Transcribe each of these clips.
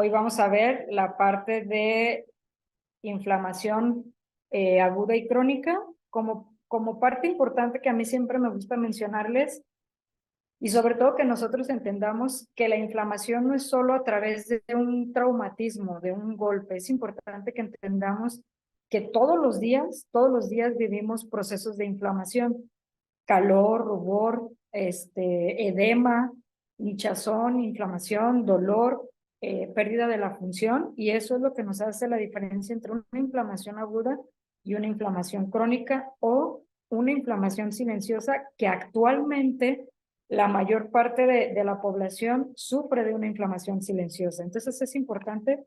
Hoy vamos a ver la parte de inflamación aguda y crónica como parte importante que a mí siempre me gusta mencionarles y sobre todo que nosotros entendamos que la inflamación no es solo a través de un traumatismo, de un golpe. Es importante que entendamos que todos los días vivimos procesos de inflamación, calor, rubor, edema, hinchazón, inflamación, dolor, pérdida de la función, y eso es lo que nos hace la diferencia entre una inflamación aguda y una inflamación crónica o una inflamación silenciosa que actualmente la mayor parte de la población sufre de una inflamación silenciosa. Entonces es importante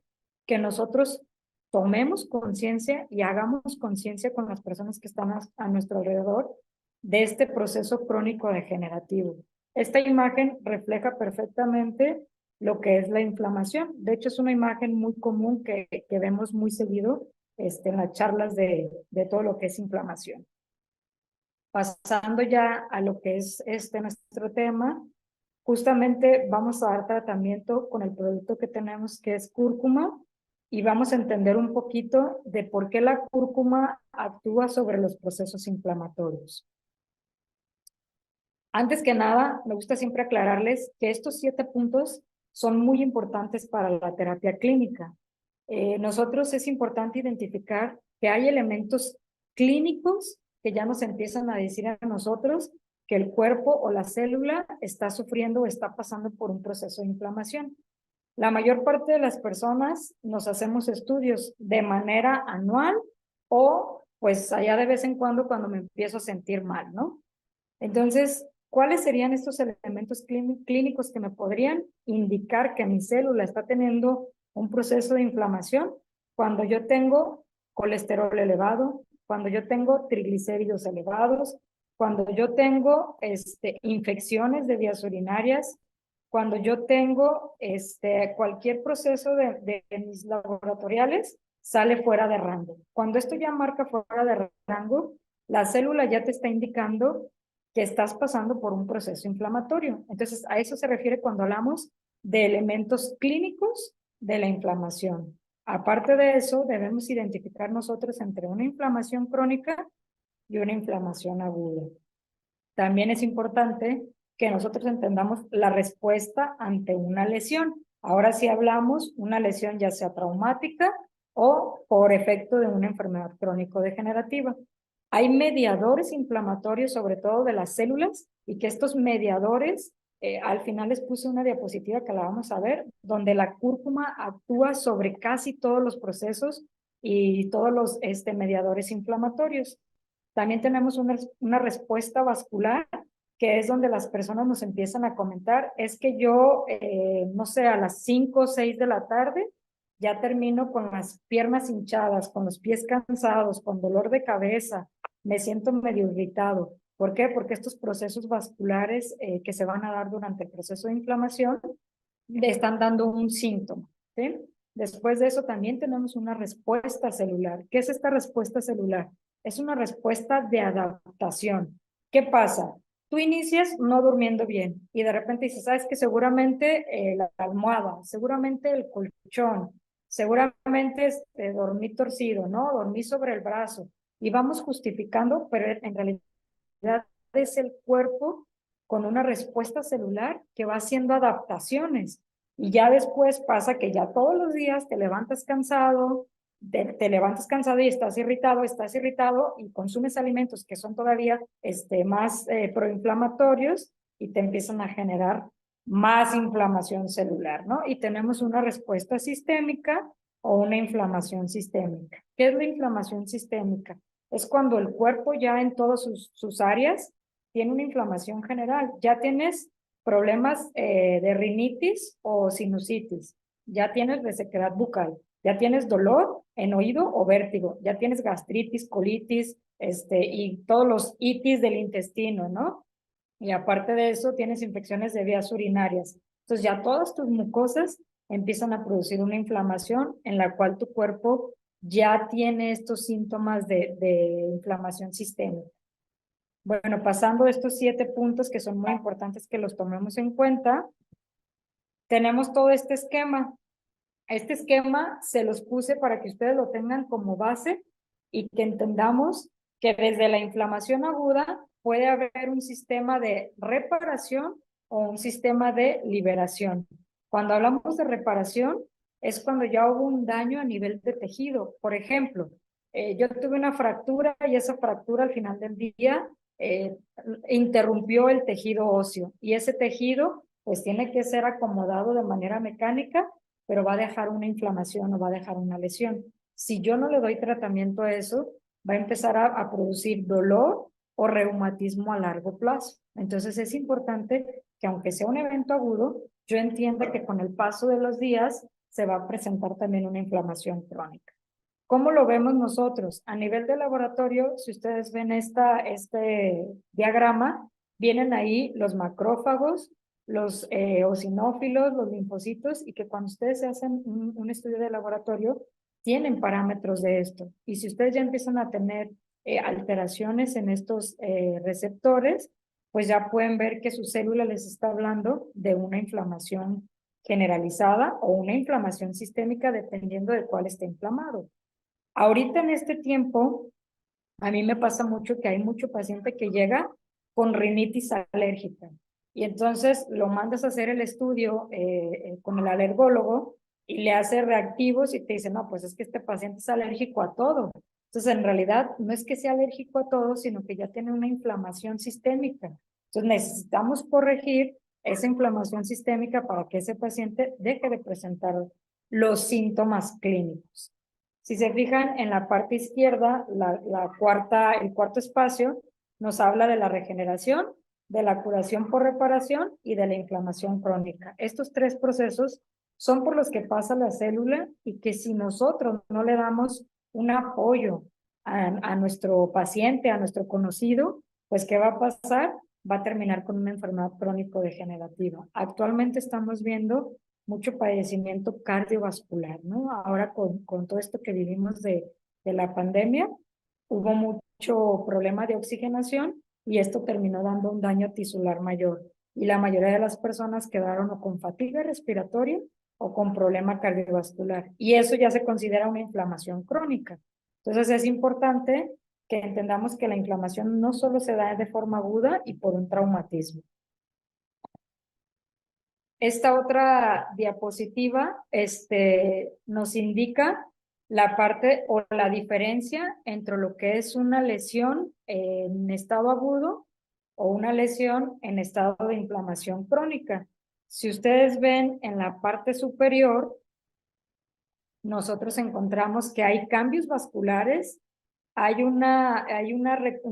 que nosotros tomemos conciencia y hagamos conciencia con las personas que están a nuestro alrededor de este proceso crónico degenerativo. Esta imagen refleja perfectamente lo que es la inflamación. De hecho, es una imagen muy común que vemos muy seguido en las charlas de todo lo que es inflamación. Pasando ya a lo que es nuestro tema, justamente vamos a dar tratamiento con el producto que tenemos, que es cúrcuma, y vamos a entender un poquito de por qué la cúrcuma actúa sobre los procesos inflamatorios. Antes que nada, me gusta siempre aclararles que estos 7 puntos son muy importantes para la terapia clínica. Nosotros es importante identificar que hay elementos clínicos que ya nos empiezan a decir a nosotros que el cuerpo o la célula está sufriendo o está pasando por un proceso de inflamación. La mayor parte de las personas nos hacemos estudios de manera anual o pues allá de vez en cuando me empiezo a sentir mal, ¿no? Entonces, ¿cuáles serían estos elementos clínicos que me podrían indicar que mi célula está teniendo un proceso de inflamación? Cuando yo tengo colesterol elevado, cuando yo tengo triglicéridos elevados, cuando yo tengo infecciones de vías urinarias, cuando yo tengo cualquier proceso de mis laboratoriales sale fuera de rango. Cuando esto ya marca fuera de rango, la célula ya te está indicando que estás pasando por un proceso inflamatorio. Entonces, a eso se refiere cuando hablamos de elementos clínicos de la inflamación. Aparte de eso, debemos identificar nosotros entre una inflamación crónica y una inflamación aguda. También es importante que nosotros entendamos la respuesta ante una lesión. Ahora sí hablamos una lesión ya sea traumática o por efecto de una enfermedad crónico-degenerativa. Hay mediadores inflamatorios, sobre todo de las células, y que estos mediadores, al final les puse una diapositiva que la vamos a ver, donde la cúrcuma actúa sobre casi todos los procesos y todos los mediadores inflamatorios. También tenemos una respuesta vascular, que es donde las personas nos empiezan a comentar, es que yo, no sé, a las 5 o 6 de la tarde, ya termino con las piernas hinchadas, con los pies cansados, con dolor de cabeza, me siento medio irritado. ¿Por qué? Porque estos procesos vasculares que se van a dar durante el proceso de inflamación le están dando un síntoma, ¿sí? Después de eso también tenemos una respuesta celular. ¿Qué es esta respuesta celular? Es una respuesta de adaptación. ¿Qué pasa? Tú inicias no durmiendo bien y de repente dices, sabes que seguramente la almohada, seguramente el colchón, seguramente dormí torcido, ¿no? Dormí sobre el brazo y vamos justificando, pero en realidad es el cuerpo con una respuesta celular que va haciendo adaptaciones. Y ya después pasa que ya todos los días te levantas cansado, te levantas cansado y estás irritado y consumes alimentos que son todavía más proinflamatorios y te empiezan a generar más inflamación celular, ¿no? Y tenemos una respuesta sistémica o una inflamación sistémica. ¿Qué es la inflamación sistémica? Es cuando el cuerpo ya en todas sus áreas tiene una inflamación general. Ya tienes problemas de rinitis o sinusitis, ya tienes resequedad bucal, ya tienes dolor en oído o vértigo, ya tienes gastritis, colitis, y todos los itis del intestino, ¿no? Y aparte de eso, tienes infecciones de vías urinarias. Entonces ya todas tus mucosas empiezan a producir una inflamación en la cual tu cuerpo ya tiene estos síntomas de inflamación sistémica. Bueno, pasando estos 7 puntos que son muy importantes que los tomemos en cuenta, tenemos todo este esquema. Este esquema se los puse para que ustedes lo tengan como base y que entendamos que desde la inflamación aguda puede haber un sistema de reparación o un sistema de liberación. Cuando hablamos de reparación, es cuando ya hubo un daño a nivel de tejido. Por ejemplo, yo tuve una fractura y esa fractura al final del día interrumpió el tejido óseo y ese tejido pues tiene que ser acomodado de manera mecánica, pero va a dejar una inflamación o va a dejar una lesión. Si yo no le doy tratamiento a eso, va a empezar a producir dolor o reumatismo a largo plazo. Entonces es importante que aunque sea un evento agudo, yo entienda que con el paso de los días se va a presentar también una inflamación crónica. ¿Cómo lo vemos nosotros? A nivel de laboratorio, si ustedes ven este diagrama, vienen ahí los macrófagos, los eosinófilos, los linfocitos, y que cuando ustedes hacen un estudio de laboratorio, tienen parámetros de esto. Y si ustedes ya empiezan a tener alteraciones en estos receptores, pues ya pueden ver que su célula les está hablando de una inflamación generalizada o una inflamación sistémica, dependiendo de cuál esté inflamado. Ahorita en este tiempo, a mí me pasa mucho que hay mucho paciente que llega con rinitis alérgica y entonces lo mandas a hacer el estudio con el alergólogo y le hace reactivos y te dice, no, pues es que este paciente es alérgico a todo. Entonces, en realidad, no es que sea alérgico a todo, sino que ya tiene una inflamación sistémica. Entonces, necesitamos corregir esa inflamación sistémica para que ese paciente deje de presentar los síntomas clínicos. Si se fijan en la parte izquierda, el cuarto espacio nos habla de la regeneración, de la curación por reparación y de la inflamación crónica. Estos tres procesos son por los que pasa la célula y que si nosotros no le damos un apoyo a nuestro paciente, a nuestro conocido, pues ¿qué va a pasar? Va a terminar con una enfermedad crónico-degenerativa. Actualmente estamos viendo mucho padecimiento cardiovascular, ¿no? Ahora con todo esto que vivimos de la pandemia, hubo mucho problema de oxigenación y esto terminó dando un daño tisular mayor. Y la mayoría de las personas quedaron o con fatiga respiratoria o con problema cardiovascular. Y eso ya se considera una inflamación crónica. Entonces es importante que entendamos que la inflamación no solo se da de forma aguda y por un traumatismo. Esta otra diapositiva nos indica la parte o la diferencia entre lo que es una lesión en estado agudo o una lesión en estado de inflamación crónica. Si ustedes ven en la parte superior, nosotros encontramos que hay cambios vasculares, hay un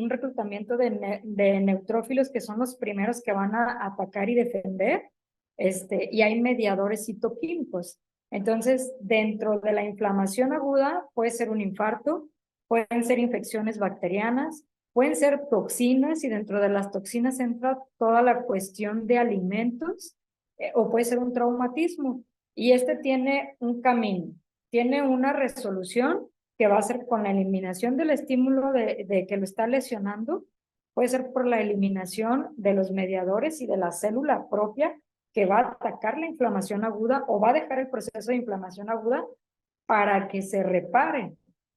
reclutamiento de neutrófilos que son los primeros que van a atacar y defender, y hay mediadores citoquímicos. Entonces, dentro de la inflamación aguda puede ser un infarto, pueden ser infecciones bacterianas, pueden ser toxinas y dentro de las toxinas entra toda la cuestión de alimentos o puede ser un traumatismo. Y tiene un camino, tiene una resolución que va a ser con la eliminación del estímulo de que lo está lesionando, puede ser por la eliminación de los mediadores y de la célula propia que va a atacar la inflamación aguda o va a dejar el proceso de inflamación aguda para que se repare.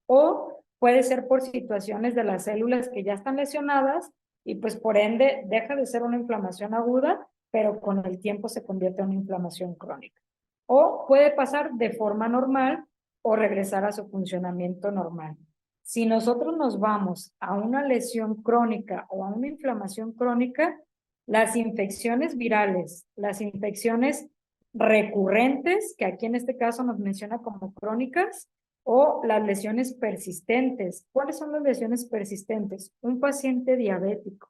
O puede ser por situaciones de las células que ya están lesionadas y pues por ende deja de ser una inflamación aguda, pero con el tiempo se convierte en una inflamación crónica. O puede pasar de forma normal o regresar a su funcionamiento normal. Si nosotros nos vamos a una lesión crónica o a una inflamación crónica, las infecciones virales, las infecciones recurrentes, que aquí en este caso nos menciona como crónicas, o las lesiones persistentes. ¿Cuáles son las lesiones persistentes? Un paciente diabético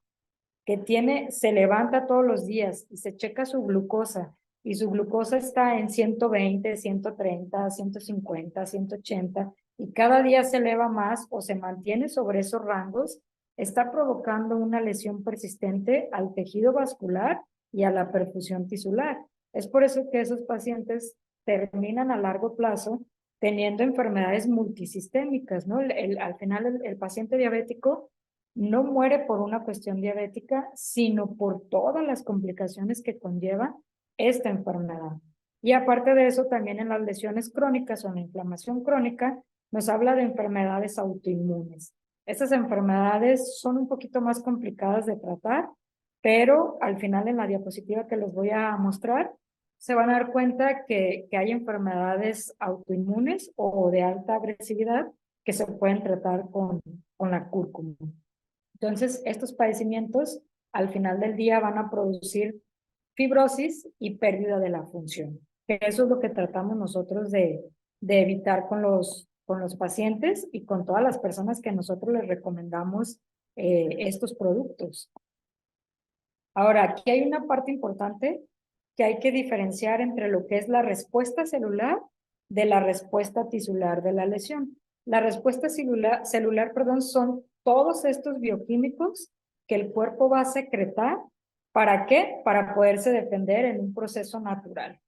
que se levanta todos los días y se checa su glucosa y su glucosa está en 120, 130, 150, 180 y cada día se eleva más o se mantiene sobre esos rangos, está provocando una lesión persistente al tejido vascular y a la perfusión tisular. Es por eso que esos pacientes terminan a largo plazo teniendo enfermedades multisistémicas, ¿no? Al final el paciente diabético no muere por una cuestión diabética, sino por todas las complicaciones que conlleva esta enfermedad. Y aparte de eso, también en las lesiones crónicas o en la inflamación crónica, nos habla de enfermedades autoinmunes. Estas enfermedades son un poquito más complicadas de tratar, pero al final en la diapositiva que les voy a mostrar, se van a dar cuenta que hay enfermedades autoinmunes o de alta agresividad que se pueden tratar con la cúrcuma. Entonces, estos padecimientos al final del día van a producir fibrosis y pérdida de la función. Eso es lo que tratamos nosotros de evitar con los pacientes y con todas las personas que nosotros les recomendamos estos productos. Ahora, aquí hay una parte importante que hay que diferenciar entre lo que es la respuesta celular de la respuesta tisular de la lesión. La respuesta celular, perdón, son todos estos bioquímicos que el cuerpo va a secretar. ¿Para qué? Para poderse defender en un proceso natural.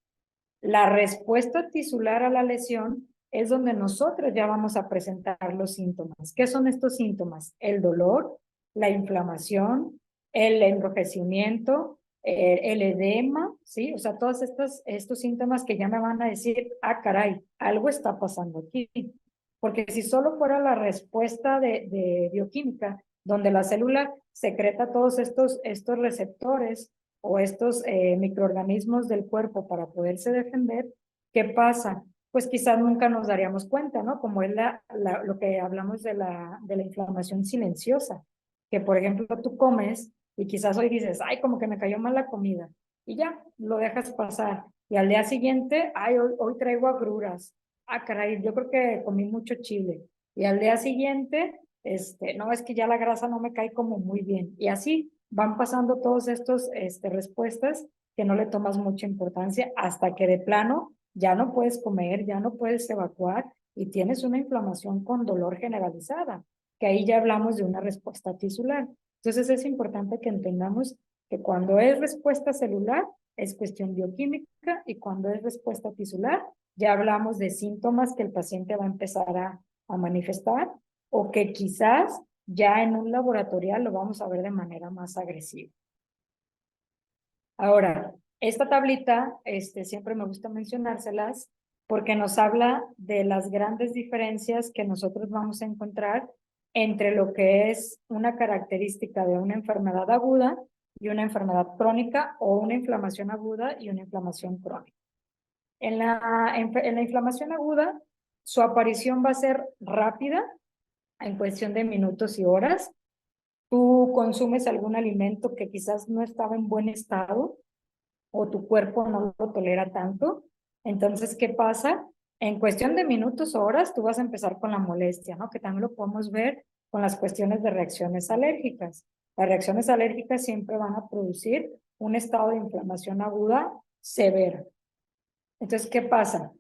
La respuesta tisular a la lesión es donde nosotros ya vamos a presentar los síntomas. ¿Qué son estos síntomas? El dolor, la inflamación, el enrojecimiento, el edema, ¿sí? O sea, todos estos síntomas que ya me van a decir, ah, caray, algo está pasando aquí. Porque si solo fuera la respuesta de bioquímica, donde la célula secreta todos estos receptores o estos microorganismos del cuerpo para poderse defender, ¿qué pasa? Pues quizás nunca nos daríamos cuenta, ¿no? Como es lo que hablamos de la inflamación silenciosa, que por ejemplo tú comes y quizás hoy dices, ay, como que me cayó mal la comida, y ya, lo dejas pasar. Y al día siguiente, ay, hoy traigo agruras. Ah, caray, yo creo que comí mucho chile. Y al día siguiente, no, es que ya la grasa no me cae como muy bien. Y así van pasando todos estos respuestas que no le tomas mucha importancia hasta que de plano ya no puedes comer, ya no puedes evacuar y tienes una inflamación con dolor generalizada, que ahí ya hablamos de una respuesta tisular. Entonces es importante que entendamos que cuando es respuesta celular es cuestión bioquímica y cuando es respuesta tisular ya hablamos de síntomas que el paciente va a empezar a manifestar o que quizás ya en un laboratorial lo vamos a ver de manera más agresiva. Ahora, esta tablita, siempre me gusta mencionárselas porque nos habla de las grandes diferencias que nosotros vamos a encontrar entre lo que es una característica de una enfermedad aguda y una enfermedad crónica o una inflamación aguda y una inflamación crónica. En la inflamación aguda, su aparición va a ser rápida, en cuestión de minutos y horas. Tú consumes algún alimento que quizás no estaba en buen estado o tu cuerpo no lo tolera tanto. Entonces, ¿qué pasa? En cuestión de minutos o horas, tú vas a empezar con la molestia, ¿no? Que también lo podemos ver con las cuestiones de reacciones alérgicas. Las reacciones alérgicas siempre van a producir un estado de inflamación aguda severa. Entonces, ¿qué pasa?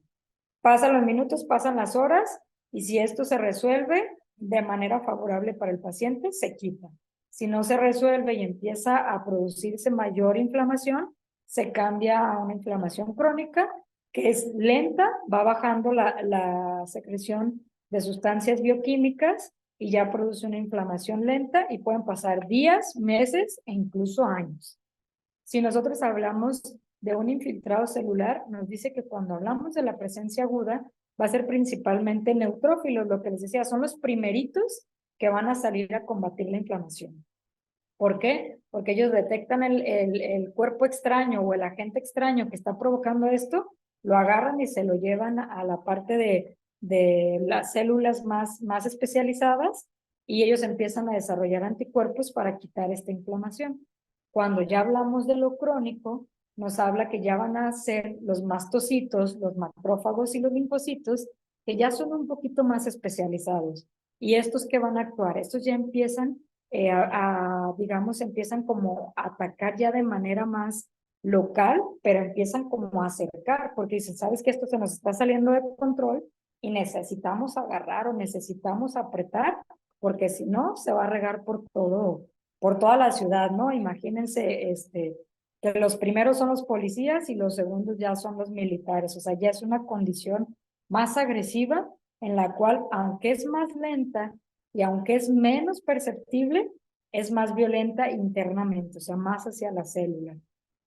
Pasan los minutos, pasan las horas y si esto se resuelve de manera favorable para el paciente, se quita. Si no se resuelve y empieza a producirse mayor inflamación, se cambia a una inflamación crónica que es lenta, va bajando la secreción de sustancias bioquímicas y ya produce una inflamación lenta y pueden pasar días, meses e incluso años. Si nosotros hablamos de un infiltrado celular, nos dice que cuando hablamos de la presencia aguda, va a ser principalmente neutrófilos, lo que les decía, son los primeritos que van a salir a combatir la inflamación. ¿Por qué? Porque ellos detectan el cuerpo extraño o el agente extraño que está provocando esto, lo agarran y se lo llevan a la parte de las células más especializadas y ellos empiezan a desarrollar anticuerpos para quitar esta inflamación. Cuando ya hablamos de lo crónico, nos habla que ya van a ser los mastocitos, los macrófagos y los linfocitos, que ya son un poquito más especializados. ¿Y estos que van a actuar? Estos ya empiezan digamos, empiezan como a atacar ya de manera más local, pero empiezan como a acercar, porque dicen, sabes que esto se nos está saliendo de control y necesitamos agarrar o necesitamos apretar, porque si no, se va a regar por toda la ciudad, ¿no? Imagínense, que los primeros son los policías y los segundos ya son los militares, o sea, ya es una condición más agresiva en la cual, aunque es más lenta, y aunque es menos perceptible, es más violenta internamente, o sea, más hacia la célula.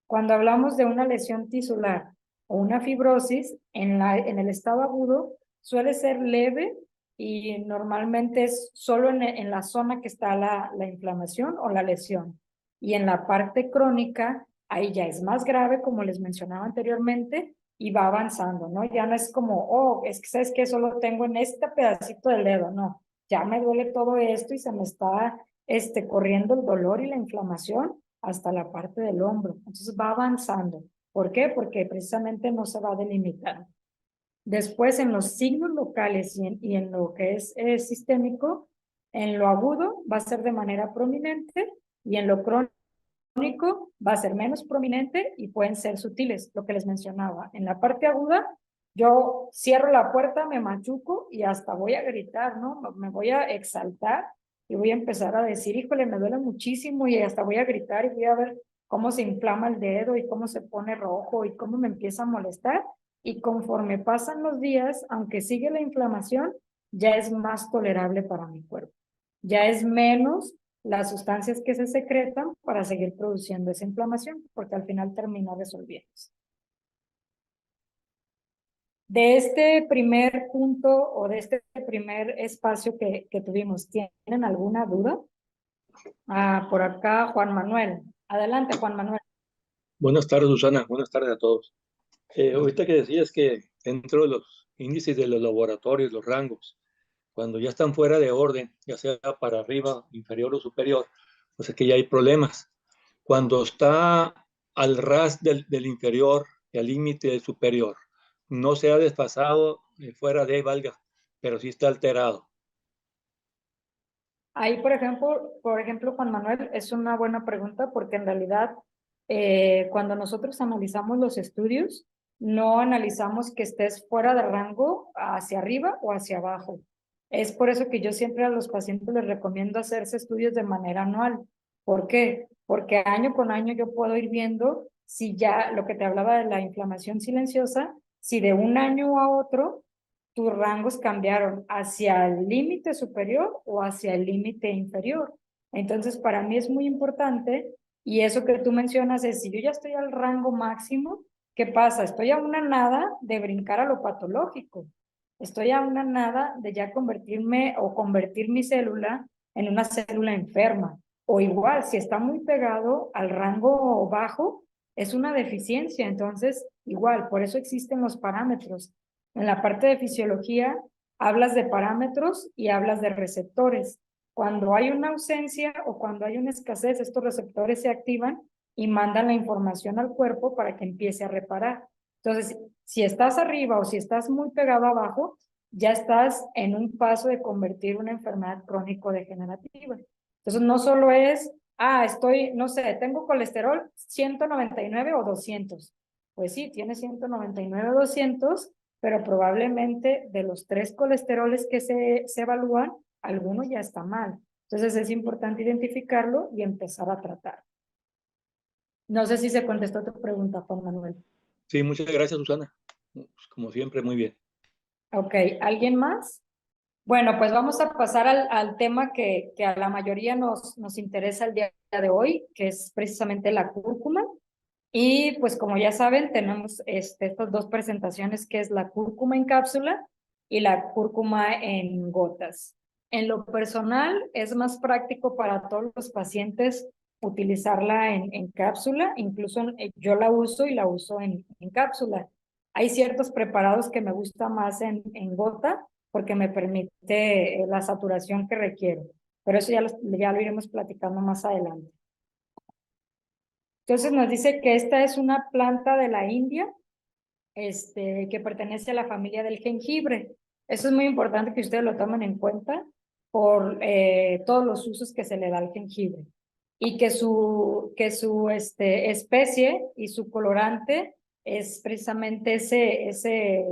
Cuando hablamos de una lesión tisular o una fibrosis, en el estado agudo suele ser leve y normalmente es solo en la zona que está la inflamación o la lesión. Y en la parte crónica, ahí ya es más grave, como les mencionaba anteriormente, y va avanzando, ¿no? Ya no es como, oh, es que sabes que solo tengo en este pedacito del dedo, no, ya me duele todo esto y se me está corriendo el dolor y la inflamación hasta la parte del hombro. Entonces va avanzando. ¿Por qué? Porque precisamente no se va a delimitar. Después, en los signos locales y en lo que es sistémico, en lo agudo va a ser de manera prominente y en lo crónico va a ser menos prominente y pueden ser sutiles, lo que les mencionaba. En la parte aguda, yo cierro la puerta, me machuco y hasta voy a gritar, ¿no? Me voy a exaltar y voy a empezar a decir, híjole, me duele muchísimo y hasta voy a gritar y voy a ver cómo se inflama el dedo y cómo se pone rojo y cómo me empieza a molestar. Y conforme pasan los días, aunque sigue la inflamación, ya es más tolerable para mi cuerpo. Ya es menos las sustancias que se secretan para seguir produciendo esa inflamación, porque al final termina resolviéndose. De este primer punto o de este primer espacio que tuvimos, ¿tienen alguna duda? Por acá Juan Manuel. Adelante, Juan Manuel. Buenas tardes, Susana. Buenas tardes a todos. Ahorita que decías que dentro de los índices de los laboratorios, los rangos, cuando ya están fuera de orden, ya sea para arriba, inferior o superior, pues es que ya hay problemas. Cuando está al ras del inferior y al límite del superior, no se ha desfasado fuera de valga, pero sí está alterado. Ahí, por ejemplo, Juan Manuel, es una buena pregunta porque en realidad cuando nosotros analizamos los estudios, no analizamos que estés fuera de rango hacia arriba o hacia abajo. Es por eso que yo siempre a los pacientes les recomiendo hacerse estudios de manera anual. ¿Por qué? Porque año con año yo puedo ir viendo si ya lo que te hablaba de la inflamación silenciosa, si de un año a otro tus rangos cambiaron hacia el límite superior o hacia el límite inferior. Entonces, para mí es muy importante, y eso que tú mencionas es, si yo ya estoy al rango máximo, ¿qué pasa? Estoy a una nada de brincar a lo patológico. Estoy a una nada de ya convertirme o convertir mi célula en una célula enferma. O igual, si está muy pegado al rango bajo, es una deficiencia. Entonces, igual, por eso existen los parámetros. En la parte de fisiología, hablas de parámetros y hablas de receptores. Cuando hay una ausencia o cuando hay una escasez, estos receptores se activan y mandan la información al cuerpo para que empiece a reparar. Entonces, si estás arriba o si estás muy pegado abajo, ya estás en un paso de convertir una enfermedad crónico-degenerativa. Entonces, no solo es, estoy, no sé, tengo colesterol 199 o 200. Pues sí, tiene 199 o 200, pero probablemente de los 3 colesteroles que se evalúan, alguno ya está mal. Entonces es importante identificarlo y empezar a tratar. No sé si se contestó tu pregunta, Juan Manuel. Sí, muchas gracias, Susana. Como siempre, muy bien. Ok, ¿alguien más? Bueno, pues vamos a pasar al tema que a la mayoría nos interesa el día de hoy, que es precisamente la cúrcuma. Y pues como ya saben, tenemos estas dos presentaciones, que es la cúrcuma en cápsula y la cúrcuma en gotas. En lo personal, es más práctico para todos los pacientes utilizarla en cápsula, incluso yo la uso y la uso en cápsula. Hay ciertos preparados que me gusta más en gota porque me permite la saturación que requiero, pero eso ya lo iremos platicando más adelante. Entonces nos dice que esta es una planta de la India, que pertenece a la familia del jengibre. Eso es muy importante que ustedes lo tomen en cuenta por todos los usos que se le da al jengibre. Y que su especie y su colorante es precisamente ese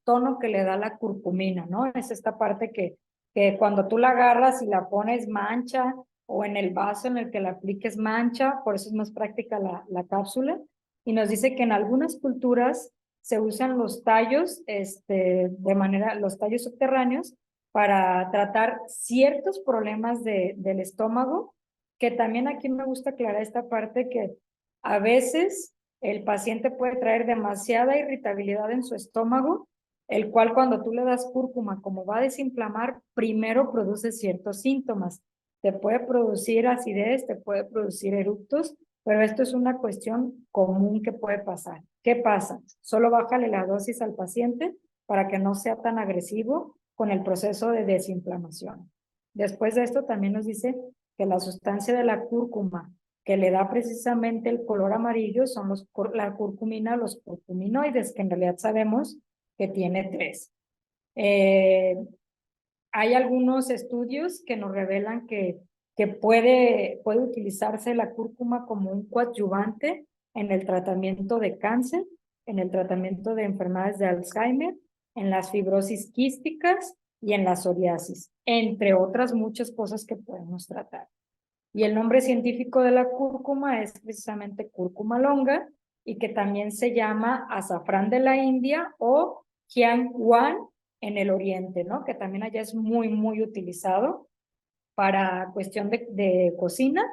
tono que le da la curcumina, ¿no? Es esta parte que cuando tú la agarras y la pones mancha, o en el vaso en el que la apliques mancha, por eso es más práctica la cápsula. Y nos dice que en algunas culturas se usan los tallos, los tallos subterráneos para tratar ciertos problemas del estómago, que también aquí me gusta aclarar esta parte que a veces el paciente puede traer demasiada irritabilidad en su estómago, el cual cuando tú le das cúrcuma, como va a desinflamar, primero produce ciertos síntomas. Te puede producir acidez, te puede producir eructos, pero esto es una cuestión común que puede pasar. ¿Qué pasa? Solo bájale la dosis al paciente para que no sea tan agresivo con el proceso de desinflamación. Después de esto también nos dice que la sustancia de la cúrcuma que le da precisamente el color amarillo son la curcumina, los curcuminoides, que en realidad sabemos que tiene 3. Hay algunos estudios que nos revelan que puede utilizarse la cúrcuma como un coadyuvante en el tratamiento de cáncer, en el tratamiento de enfermedades de Alzheimer, en las fibrosis quísticas y en la psoriasis, entre otras muchas cosas que podemos tratar. Y el nombre científico de la cúrcuma es precisamente cúrcuma longa y que también se llama azafrán de la India o jianguan en el oriente, ¿no? Que también allá es muy, muy utilizado para cuestión de cocina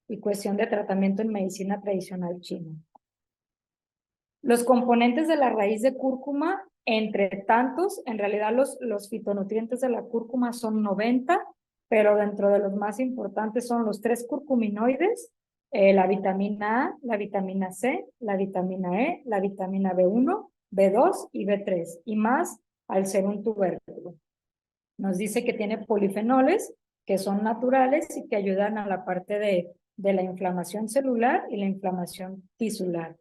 y cuestión de tratamiento en medicina tradicional china. Los componentes de la raíz de cúrcuma, entre tantos, en realidad los fitonutrientes de la cúrcuma son 90, pero dentro de los más importantes son los 3 curcuminoides, la vitamina A, la vitamina C, la vitamina E, la vitamina B1, B2 y B3, y más al ser un tubérculo. Nos dice que tiene polifenoles, que son naturales y que ayudan a la parte de la inflamación celular y la inflamación tisular.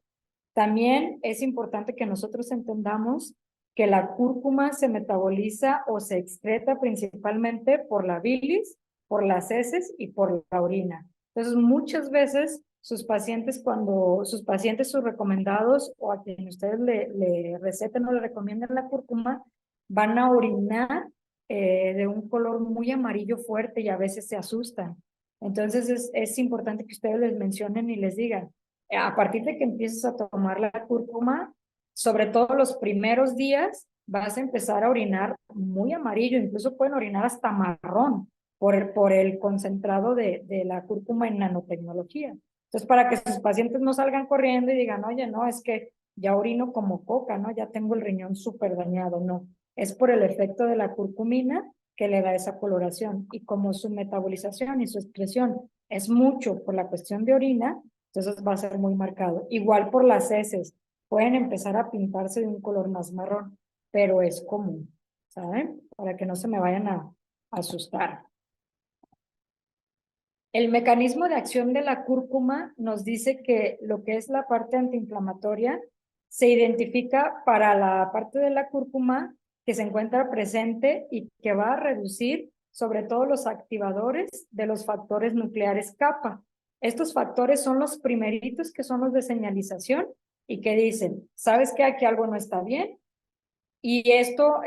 También es importante que nosotros entendamos que la cúrcuma se metaboliza o se excreta principalmente por la bilis, por las heces y por la orina. Entonces, muchas veces sus pacientes, sus recomendados o a quien ustedes le receten o le recomiendan la cúrcuma, van a orinar de un color muy amarillo fuerte y a veces se asustan. Entonces, es importante que ustedes les mencionen y les digan, a partir de que empieces a tomar la cúrcuma, sobre todo los primeros días, vas a empezar a orinar muy amarillo, incluso pueden orinar hasta marrón por el concentrado de la cúrcuma en nanotecnología. Entonces, para que sus pacientes no salgan corriendo y digan, oye, no, es que ya orino como coca, ¿no? Ya tengo el riñón súper dañado, no. Es por el efecto de la curcumina que le da esa coloración. Y como su metabolización y su excreción es mucho por la cuestión de orina, entonces va a ser muy marcado. Igual por las heces, pueden empezar a pintarse de un color más marrón, pero es común, ¿saben? Para que no se me vayan a asustar. El mecanismo de acción de la cúrcuma nos dice que lo que es la parte antiinflamatoria se identifica para la parte de la cúrcuma que se encuentra presente y que va a reducir sobre todo los activadores de los factores nucleares kappa. Estos factores son los primeritos que son los de señalización y que dicen, ¿sabes qué? Aquí algo no está bien. Y esto,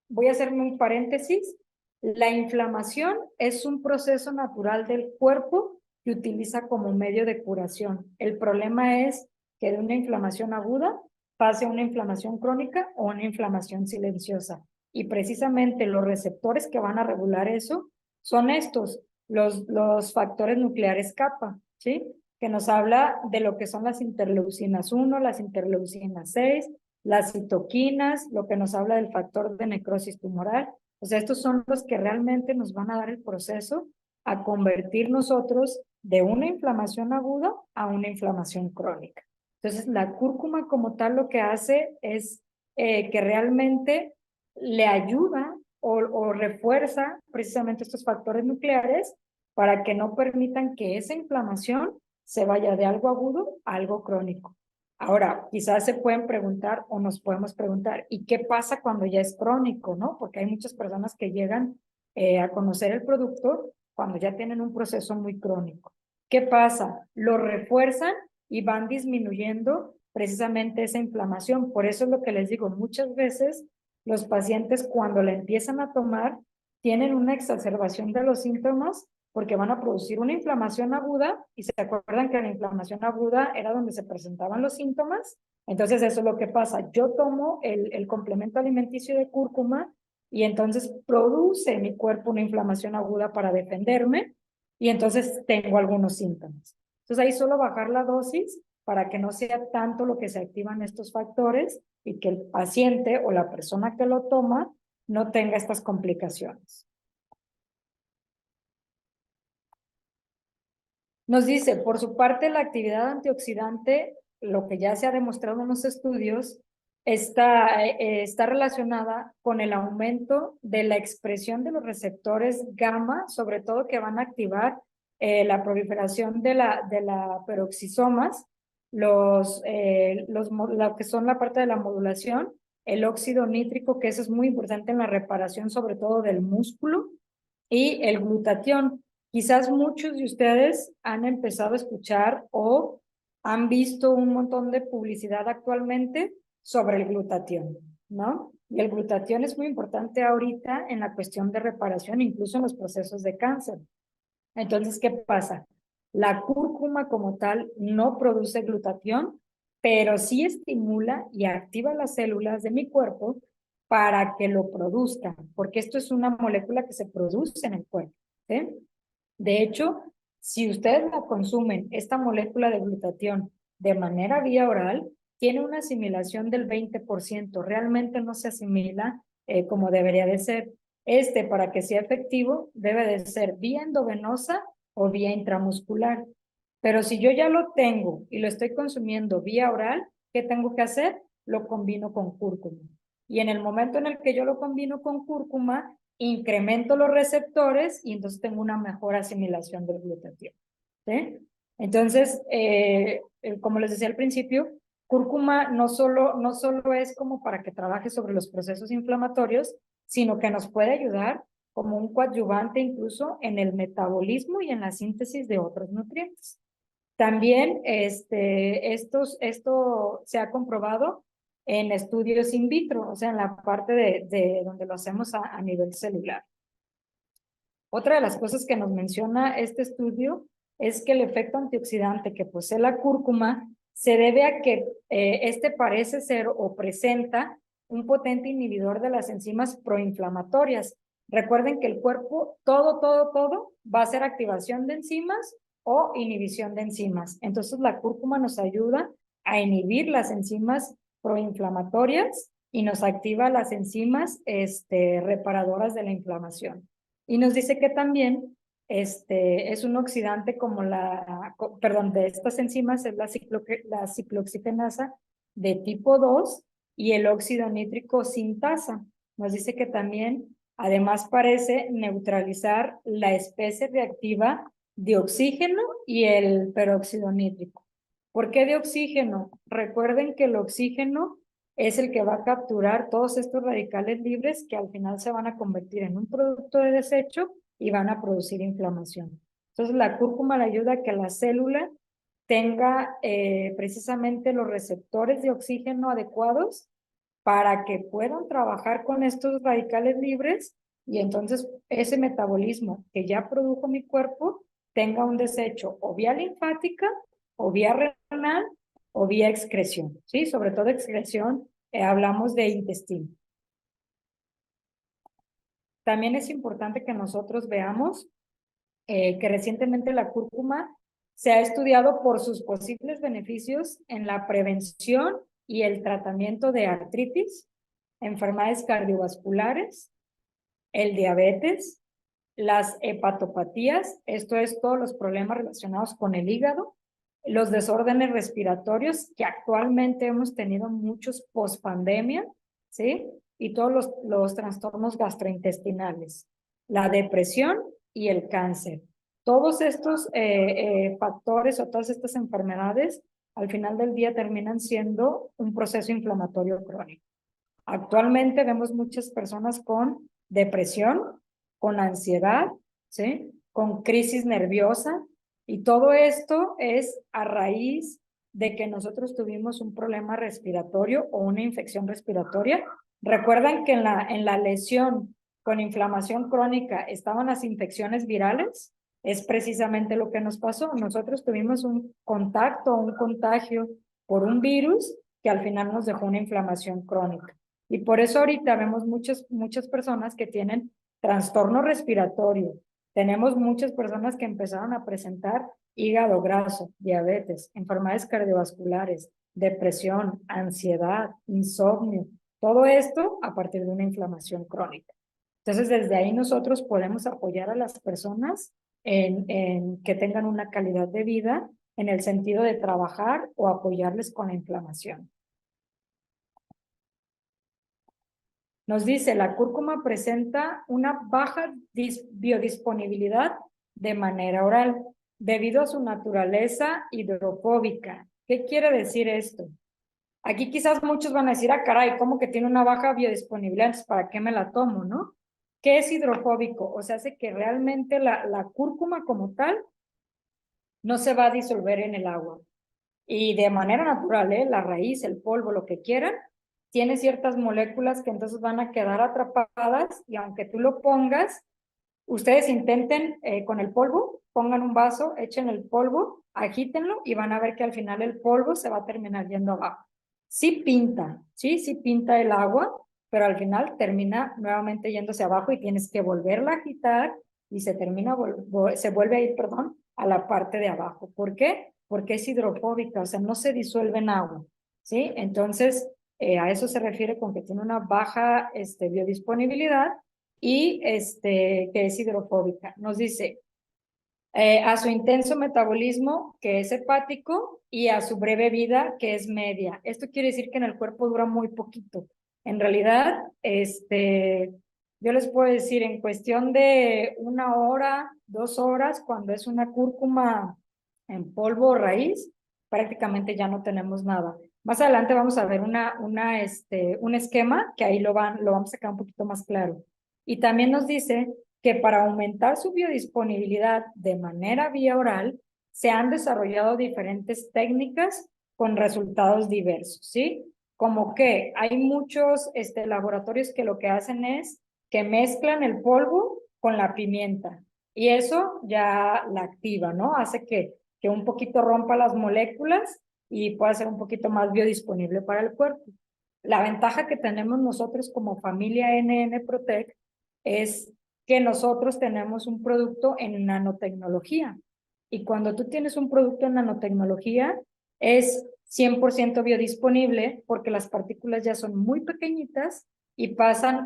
voy a hacerme un paréntesis, la inflamación es un proceso natural del cuerpo que utiliza como medio de curación. El problema es que de una inflamación aguda pase a una inflamación crónica o una inflamación silenciosa. Y precisamente los receptores que van a regular eso son estos, los factores nucleares kappa, ¿sí? Que nos habla de lo que son las interleucinas 1, las interleucinas 6, las citoquinas, lo que nos habla del factor de necrosis tumoral. O sea, estos son los que realmente nos van a dar el proceso a convertir nosotros de una inflamación aguda a una inflamación crónica. Entonces, la cúrcuma como tal lo que hace es que realmente le ayuda o refuerza precisamente estos factores nucleares para que no permitan que esa inflamación se vaya de algo agudo a algo crónico. Ahora, quizás se pueden preguntar o nos podemos preguntar, ¿y qué pasa cuando ya es crónico, no? Porque hay muchas personas que llegan a conocer el producto cuando ya tienen un proceso muy crónico. ¿Qué pasa? Lo refuerzan y van disminuyendo precisamente esa inflamación. Por eso es lo que les digo, muchas veces los pacientes cuando la empiezan a tomar tienen una exacerbación de los síntomas porque van a producir una inflamación aguda y se acuerdan que la inflamación aguda era donde se presentaban los síntomas. Entonces eso es lo que pasa. Yo tomo el complemento alimenticio de cúrcuma y entonces produce mi cuerpo una inflamación aguda para defenderme y entonces tengo algunos síntomas. Entonces ahí solo bajar la dosis para que no sea tanto lo que se activan estos factores y que el paciente o la persona que lo toma no tenga estas complicaciones. Nos dice, por su parte, la actividad antioxidante, lo que ya se ha demostrado en los estudios, está relacionada con el aumento de la expresión de los receptores gamma, sobre todo que van a activar la proliferación de la peroxisomas, lo que son la parte de la modulación, el óxido nítrico, que eso es muy importante en la reparación, sobre todo del músculo, y el glutatión. Quizás muchos de ustedes han empezado a escuchar o han visto un montón de publicidad actualmente sobre el glutatión, ¿no? Y el glutatión es muy importante ahorita en la cuestión de reparación, incluso en los procesos de cáncer. Entonces, ¿qué pasa? La cúrcuma como tal no produce glutatión, pero sí estimula y activa las células de mi cuerpo para que lo produzcan, porque esto es una molécula que se produce en el cuerpo, ¿sí? De hecho, si ustedes la consumen, esta molécula de glutatión, de manera vía oral, tiene una asimilación del 20%. Realmente no se asimila como debería de ser. Para que sea efectivo, debe de ser vía endovenosa o vía intramuscular. Pero si yo ya lo tengo y lo estoy consumiendo vía oral, ¿qué tengo que hacer? Lo combino con cúrcuma. Y en el momento en el que yo lo combino con cúrcuma, incremento los receptores y entonces tengo una mejor asimilación del glutatión, ¿sí? Entonces, como les decía al principio, cúrcuma no solo es como para que trabaje sobre los procesos inflamatorios, sino que nos puede ayudar como un coadyuvante incluso en el metabolismo y en la síntesis de otros nutrientes. También esto se ha comprobado en estudios in vitro, o sea, en la parte de donde lo hacemos a nivel celular. Otra de las cosas que nos menciona este estudio es que el efecto antioxidante que posee la cúrcuma se debe a que parece ser o presenta un potente inhibidor de las enzimas proinflamatorias. Recuerden que el cuerpo, todo va a ser activación de enzimas o inhibición de enzimas. Entonces la cúrcuma nos ayuda a inhibir las enzimas proinflamatorias y nos activa las enzimas reparadoras de la inflamación. Y nos dice que también es un oxidante como de estas enzimas es la ciclooxigenasa de tipo 2 y el óxido nítrico sintasa. Nos dice que también, además, parece neutralizar la especie reactiva de oxígeno y el peróxido nítrico. ¿Por qué de oxígeno? Recuerden que el oxígeno es el que va a capturar todos estos radicales libres que al final se van a convertir en un producto de desecho y van a producir inflamación. Entonces la cúrcuma le ayuda a que la célula tenga precisamente los receptores de oxígeno adecuados para que puedan trabajar con estos radicales libres y entonces ese metabolismo que ya produjo mi cuerpo tenga un desecho o vía linfática o vía renal o vía excreción, ¿sí? Sobre todo excreción, hablamos de intestino. También es importante que nosotros veamos que recientemente la cúrcuma se ha estudiado por sus posibles beneficios en la prevención y el tratamiento de artritis, enfermedades cardiovasculares, el diabetes, las hepatopatías, esto es todos los problemas relacionados con el hígado, los desórdenes respiratorios, que actualmente hemos tenido muchos post-pandemia, ¿sí? Y todos los trastornos gastrointestinales, la depresión y el cáncer. Todos estos factores o todas estas enfermedades, al final del día terminan siendo un proceso inflamatorio crónico. Actualmente vemos muchas personas con depresión, con ansiedad, ¿sí? Con crisis nerviosa, y todo esto es a raíz de que nosotros tuvimos un problema respiratorio o una infección respiratoria. Recuerdan que en la lesión con inflamación crónica estaban las infecciones virales. Es precisamente lo que nos pasó. Nosotros tuvimos un contacto, un contagio por un virus que al final nos dejó una inflamación crónica. Y por eso ahorita vemos muchas personas que tienen trastorno respiratorio, Tenemos muchas personas que empezaron a presentar hígado graso, diabetes, enfermedades cardiovasculares, depresión, ansiedad, insomnio, todo esto a partir de una inflamación crónica. Entonces, desde ahí nosotros podemos apoyar a las personas en que tengan una calidad de vida en el sentido de trabajar o apoyarles con la inflamación. Nos dice, la cúrcuma presenta una baja biodisponibilidad de manera oral, debido a su naturaleza hidrofóbica. ¿Qué quiere decir esto? Aquí quizás muchos van a decir, ah, caray, ¿cómo que tiene una baja biodisponibilidad? Entonces, ¿para qué me la tomo, no? ¿Qué es hidrofóbico? O sea, hace que realmente la cúrcuma como tal no se va a disolver en el agua. Y de manera natural, la raíz, el polvo, lo que quieran, tiene ciertas moléculas que entonces van a quedar atrapadas y aunque tú lo pongas, ustedes intenten con el polvo, pongan un vaso, echen el polvo, agítenlo y van a ver que al final el polvo se va a terminar yendo abajo. Sí pinta, sí pinta el agua, pero al final termina nuevamente yéndose abajo y tienes que volverla a agitar y se vuelve a ir, perdón, a la parte de abajo. ¿Por qué? Porque es hidrofóbica, o sea, no se disuelve en agua, ¿sí? Entonces, a eso se refiere con que tiene una baja biodisponibilidad y que es hidrofóbica. Nos dice, a su intenso metabolismo, que es hepático, y a su breve vida, que es media. Esto quiere decir que en el cuerpo dura muy poquito. En realidad, yo les puedo decir, en cuestión de 1 hora, 2 horas, cuando es una cúrcuma en polvo o raíz, prácticamente ya no tenemos nada. Más adelante vamos a ver un esquema que ahí lo vamos a sacar un poquito más claro. Y también nos dice que para aumentar su biodisponibilidad de manera vía oral, se han desarrollado diferentes técnicas con resultados diversos, ¿sí? Como que hay muchos laboratorios que lo que hacen es que mezclan el polvo con la pimienta y eso ya la activa, ¿no? Hace que un poquito rompa las moléculas y pueda ser un poquito más biodisponible para el cuerpo. La ventaja que tenemos nosotros como familia NN Protec es que nosotros tenemos un producto en nanotecnología. Y cuando tú tienes un producto en nanotecnología, es 100% biodisponible porque las partículas ya son muy pequeñitas y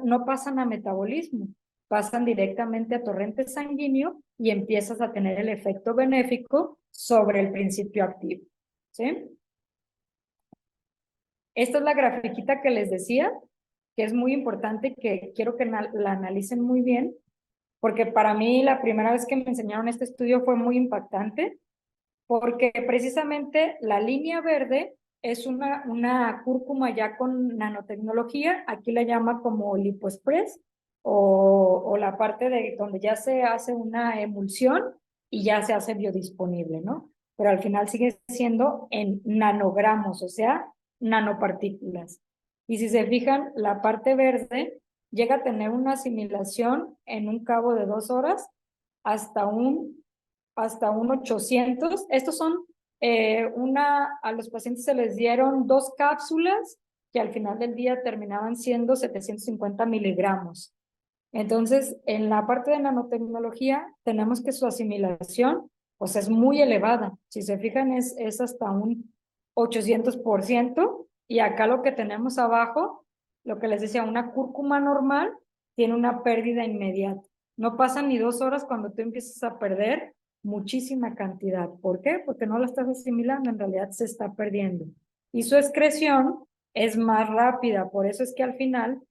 no pasan a metabolismo, pasan directamente a torrente sanguíneo y empiezas a tener el efecto benéfico sobre el principio activo. ¿Sí? Esta es la grafiquita que les decía, que es muy importante, que quiero que la analicen muy bien, porque para mí la primera vez que me enseñaron este estudio fue muy impactante, porque precisamente la línea verde es una cúrcuma ya con nanotecnología, aquí la llama como LipoExpress, o la parte de donde ya se hace una emulsión y ya se hace biodisponible, ¿no? Pero al final sigue siendo en nanogramos, o sea, nanopartículas. Y si se fijan, la parte verde llega a tener una asimilación en un cabo de 2 horas hasta un 800. Estos son a los pacientes se les dieron 2 cápsulas que al final del día terminaban siendo 750 miligramos. Entonces, en la parte de nanotecnología tenemos que su asimilación pues es muy elevada. Si se fijan, es hasta un 800%. Y acá lo que tenemos abajo, lo que les decía, una cúrcuma normal tiene una pérdida inmediata. No pasan ni 2 horas cuando tú empiezas a perder muchísima cantidad. ¿Por qué? Porque no la estás asimilando, en realidad se está perdiendo. Y su excreción es más rápida, por eso es que al final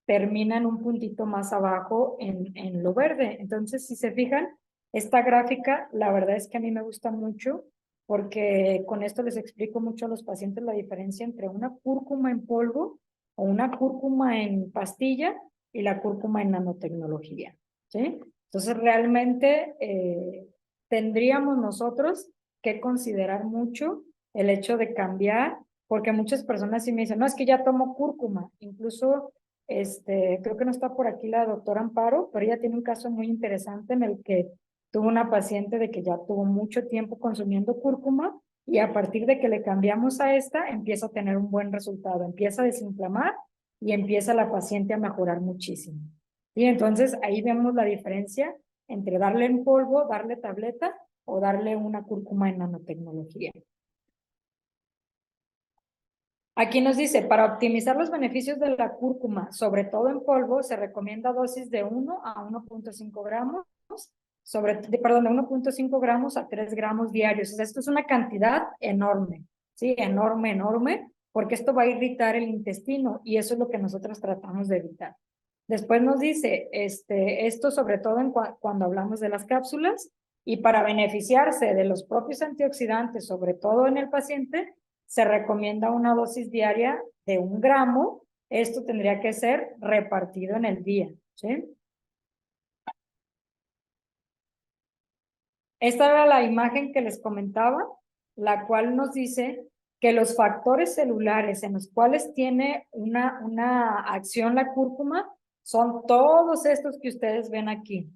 termina en un puntito más abajo en lo verde. Entonces, si se fijan, esta gráfica, la verdad es que a mí me gusta mucho porque con esto les explico mucho a los pacientes la diferencia entre una cúrcuma en polvo o una cúrcuma en pastilla y la cúrcuma en nanotecnología, ¿sí? Entonces, realmente tendríamos nosotros que considerar mucho el hecho de cambiar, porque muchas personas sí me dicen, no, es que ya tomo cúrcuma, incluso creo que no está por aquí la doctora Amparo, pero ella tiene un caso muy interesante en el que tuvo una paciente de que ya tuvo mucho tiempo consumiendo cúrcuma y a partir de que le cambiamos a esta, empieza a tener un buen resultado, empieza a desinflamar y empieza la paciente a mejorar muchísimo. Y entonces ahí vemos la diferencia entre darle en polvo, darle tableta o darle una cúrcuma en nanotecnología. Aquí nos dice, para optimizar los beneficios de la cúrcuma, sobre todo en polvo, se recomienda dosis de 1 a 1.5 gramos, de 1.5 gramos a 3 gramos diarios. O sea, esto es una cantidad enorme, ¿sí? Enorme, enorme, porque esto va a irritar el intestino y eso es lo que nosotros tratamos de evitar. Después nos dice, esto sobre todo cuando hablamos de las cápsulas, y para beneficiarse de los propios antioxidantes, sobre todo en el paciente, se recomienda una dosis diaria de 1 gramo. Esto tendría que ser repartido en el día, ¿sí? Esta era la imagen que les comentaba, la cual nos dice que los factores celulares en los cuales tiene una acción la cúrcuma son todos estos que ustedes ven aquí.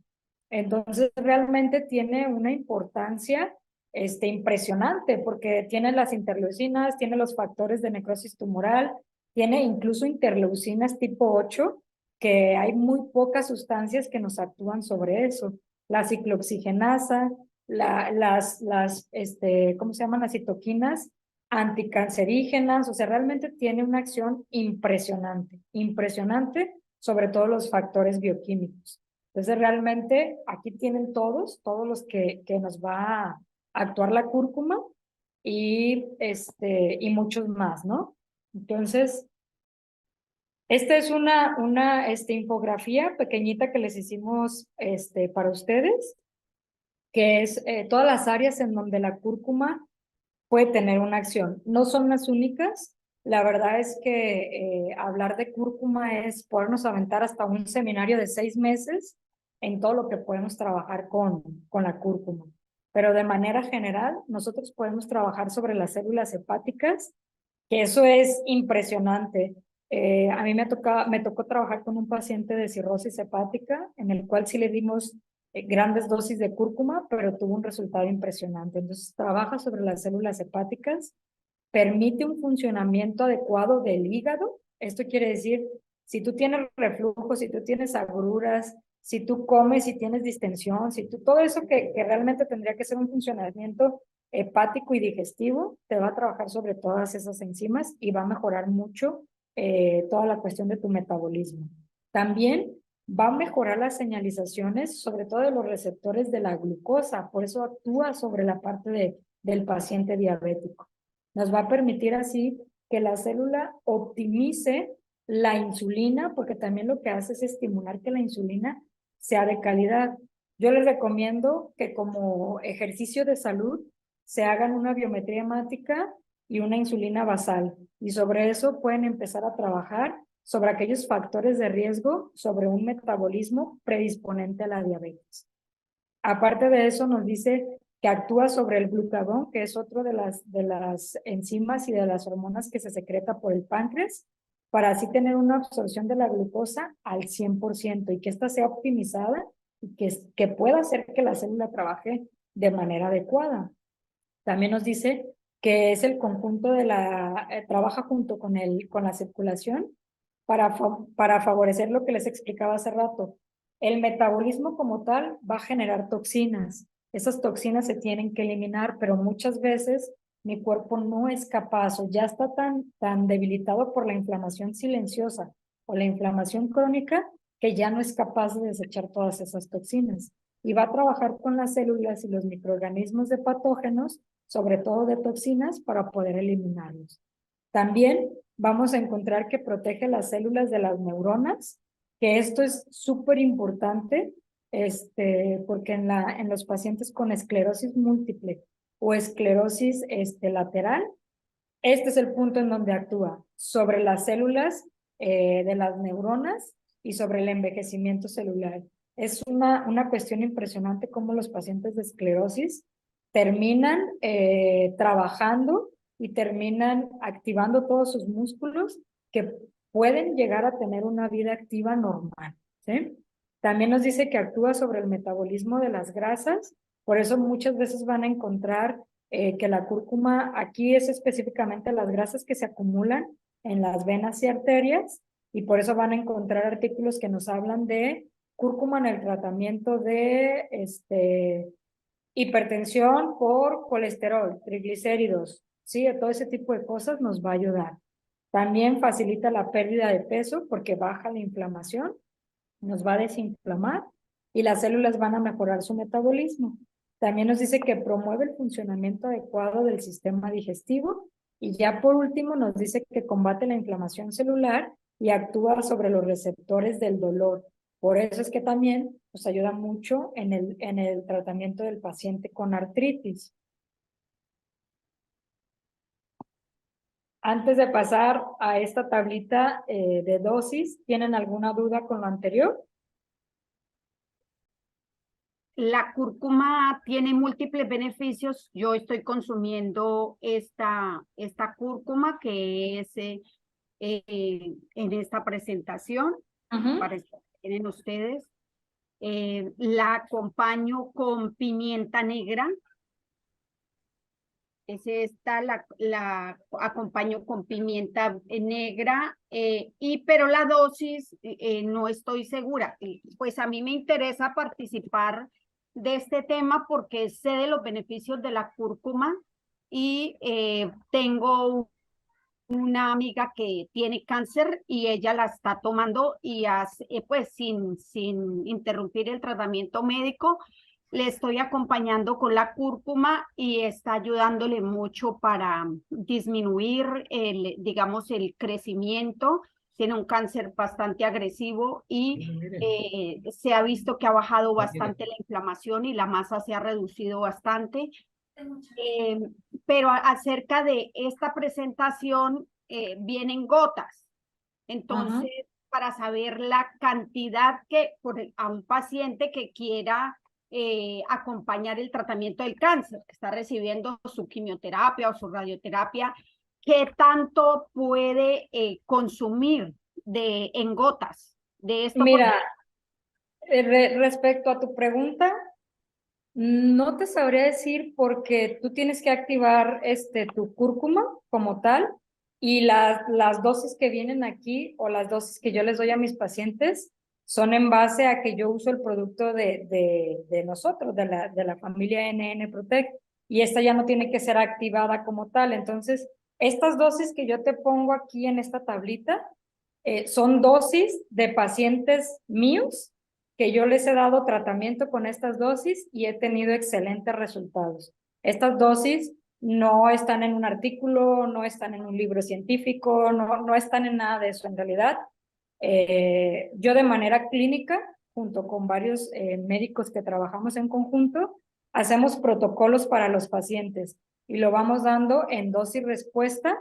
Entonces, realmente tiene una importancia impresionante porque tiene las interleucinas, tiene los factores de necrosis tumoral, tiene incluso interleucinas tipo 8, que hay muy pocas sustancias que nos actúan sobre eso. La ciclooxigenasa, ¿cómo se llaman? Las citoquinas anticancerígenas, o sea, realmente tiene una acción impresionante, impresionante sobre todos los factores bioquímicos. Entonces, realmente aquí tienen todos los que nos va a actuar la cúrcuma y muchos más, ¿no? Entonces, esta es una infografía pequeñita que les hicimos para ustedes, que es todas las áreas en donde la cúrcuma puede tener una acción. No son las únicas. La verdad es que hablar de cúrcuma es podernos aventar hasta un seminario de 6 meses en todo lo que podemos trabajar con la cúrcuma. Pero de manera general, nosotros podemos trabajar sobre las células hepáticas, que eso es impresionante. A mí me tocó trabajar con un paciente de cirrosis hepática, en el cual sí le dimos grandes dosis de cúrcuma, pero tuvo un resultado impresionante. Entonces, trabaja sobre las células hepáticas, permite un funcionamiento adecuado del hígado. Esto quiere decir, si tú tienes reflujo, si tú tienes agruras, si tú comes y tienes distensión, si tú, todo eso que realmente tendría que ser un funcionamiento hepático y digestivo, te va a trabajar sobre todas esas enzimas y va a mejorar mucho toda la cuestión de tu metabolismo. También va a mejorar las señalizaciones, sobre todo de los receptores de la glucosa, por eso actúa sobre la parte del paciente diabético. Nos va a permitir así que la célula optimice la insulina, porque también lo que hace es estimular que la insulina sea de calidad. Yo les recomiendo que como ejercicio de salud se hagan una biometría hemática y una insulina basal, y sobre eso pueden empezar a trabajar sobre aquellos factores de riesgo sobre un metabolismo predisponente a la diabetes. Aparte de eso, nos dice que actúa sobre el glucagón, que es otro de las enzimas y de las hormonas que se secreta por el páncreas, para así tener una absorción de la glucosa al 100% y que ésta sea optimizada y que pueda hacer que la célula trabaje de manera adecuada. También nos dice que es el conjunto trabaja junto con la circulación para favorecer lo que les explicaba hace rato. El metabolismo como tal va a generar toxinas. Esas toxinas se tienen que eliminar, pero muchas veces mi cuerpo no es capaz o ya está tan debilitado por la inflamación silenciosa o la inflamación crónica que ya no es capaz de desechar todas esas toxinas. Y va a trabajar con las células y los microorganismos de patógenos, sobre todo de toxinas, para poder eliminarlos. También vamos a encontrar que protege las células de las neuronas, que esto es súper importante, porque en los pacientes con esclerosis múltiple o esclerosis lateral, este es el punto en donde actúa sobre las células de las neuronas y sobre el envejecimiento celular. Es una cuestión impresionante cómo los pacientes de esclerosis terminan trabajando y terminan activando todos sus músculos que pueden llegar a tener una vida activa normal, ¿sí? También nos dice que actúa sobre el metabolismo de las grasas, por eso muchas veces van a encontrar que la cúrcuma aquí es específicamente las grasas que se acumulan en las venas y arterias, y por eso van a encontrar artículos que nos hablan de cúrcuma en el tratamiento de hipertensión por colesterol, triglicéridos, ¿sí? Todo ese tipo de cosas nos va a ayudar. También facilita la pérdida de peso porque baja la inflamación, nos va a desinflamar y las células van a mejorar su metabolismo. También nos dice que promueve el funcionamiento adecuado del sistema digestivo y ya por último nos dice que combate la inflamación celular y actúa sobre los receptores del dolor. Por eso es que también nos ayuda mucho en el tratamiento del paciente con artritis. Antes de pasar a esta tablita de dosis, ¿tienen alguna duda con lo anterior? La cúrcuma tiene múltiples beneficios. Yo estoy consumiendo esta cúrcuma que es en esta presentación, para que tienen ustedes. La acompaño con pimienta negra. Es esta, la acompaño con pimienta negra, pero la dosis no estoy segura. Pues a mí me interesa participar de este tema porque sé de los beneficios de la cúrcuma y tengo una amiga que tiene cáncer y ella la está tomando y pues sin interrumpir el tratamiento médico, le estoy acompañando con la cúrcuma y está ayudándole mucho para disminuir digamos, el crecimiento. Tiene un cáncer bastante agresivo y se ha visto que ha bajado bastante la inflamación y la masa se ha reducido bastante. Pero acerca de esta presentación vienen gotas. Entonces, para saber la cantidad a un paciente que quiera acompañar el tratamiento del cáncer, que está recibiendo su quimioterapia o su radioterapia, ¿qué tanto puede consumir en gotas de esto? Mira, respecto a tu pregunta, no te sabría decir porque tú tienes que activar tu cúrcuma como tal y las dosis que vienen aquí o las dosis que yo les doy a mis pacientes son en base a que yo uso el producto de nosotros, de la familia NN Protect, y esta ya no tiene que ser activada como tal. Entonces, estas dosis que yo te pongo aquí en esta tablita son dosis de pacientes míos que yo les he dado tratamiento con estas dosis y he tenido excelentes resultados. Estas dosis no están en un artículo, no están en un libro científico, no están en nada de eso en realidad. Yo de manera clínica, junto con varios médicos que trabajamos en conjunto, hacemos protocolos para los pacientes y lo vamos dando en dosis respuesta,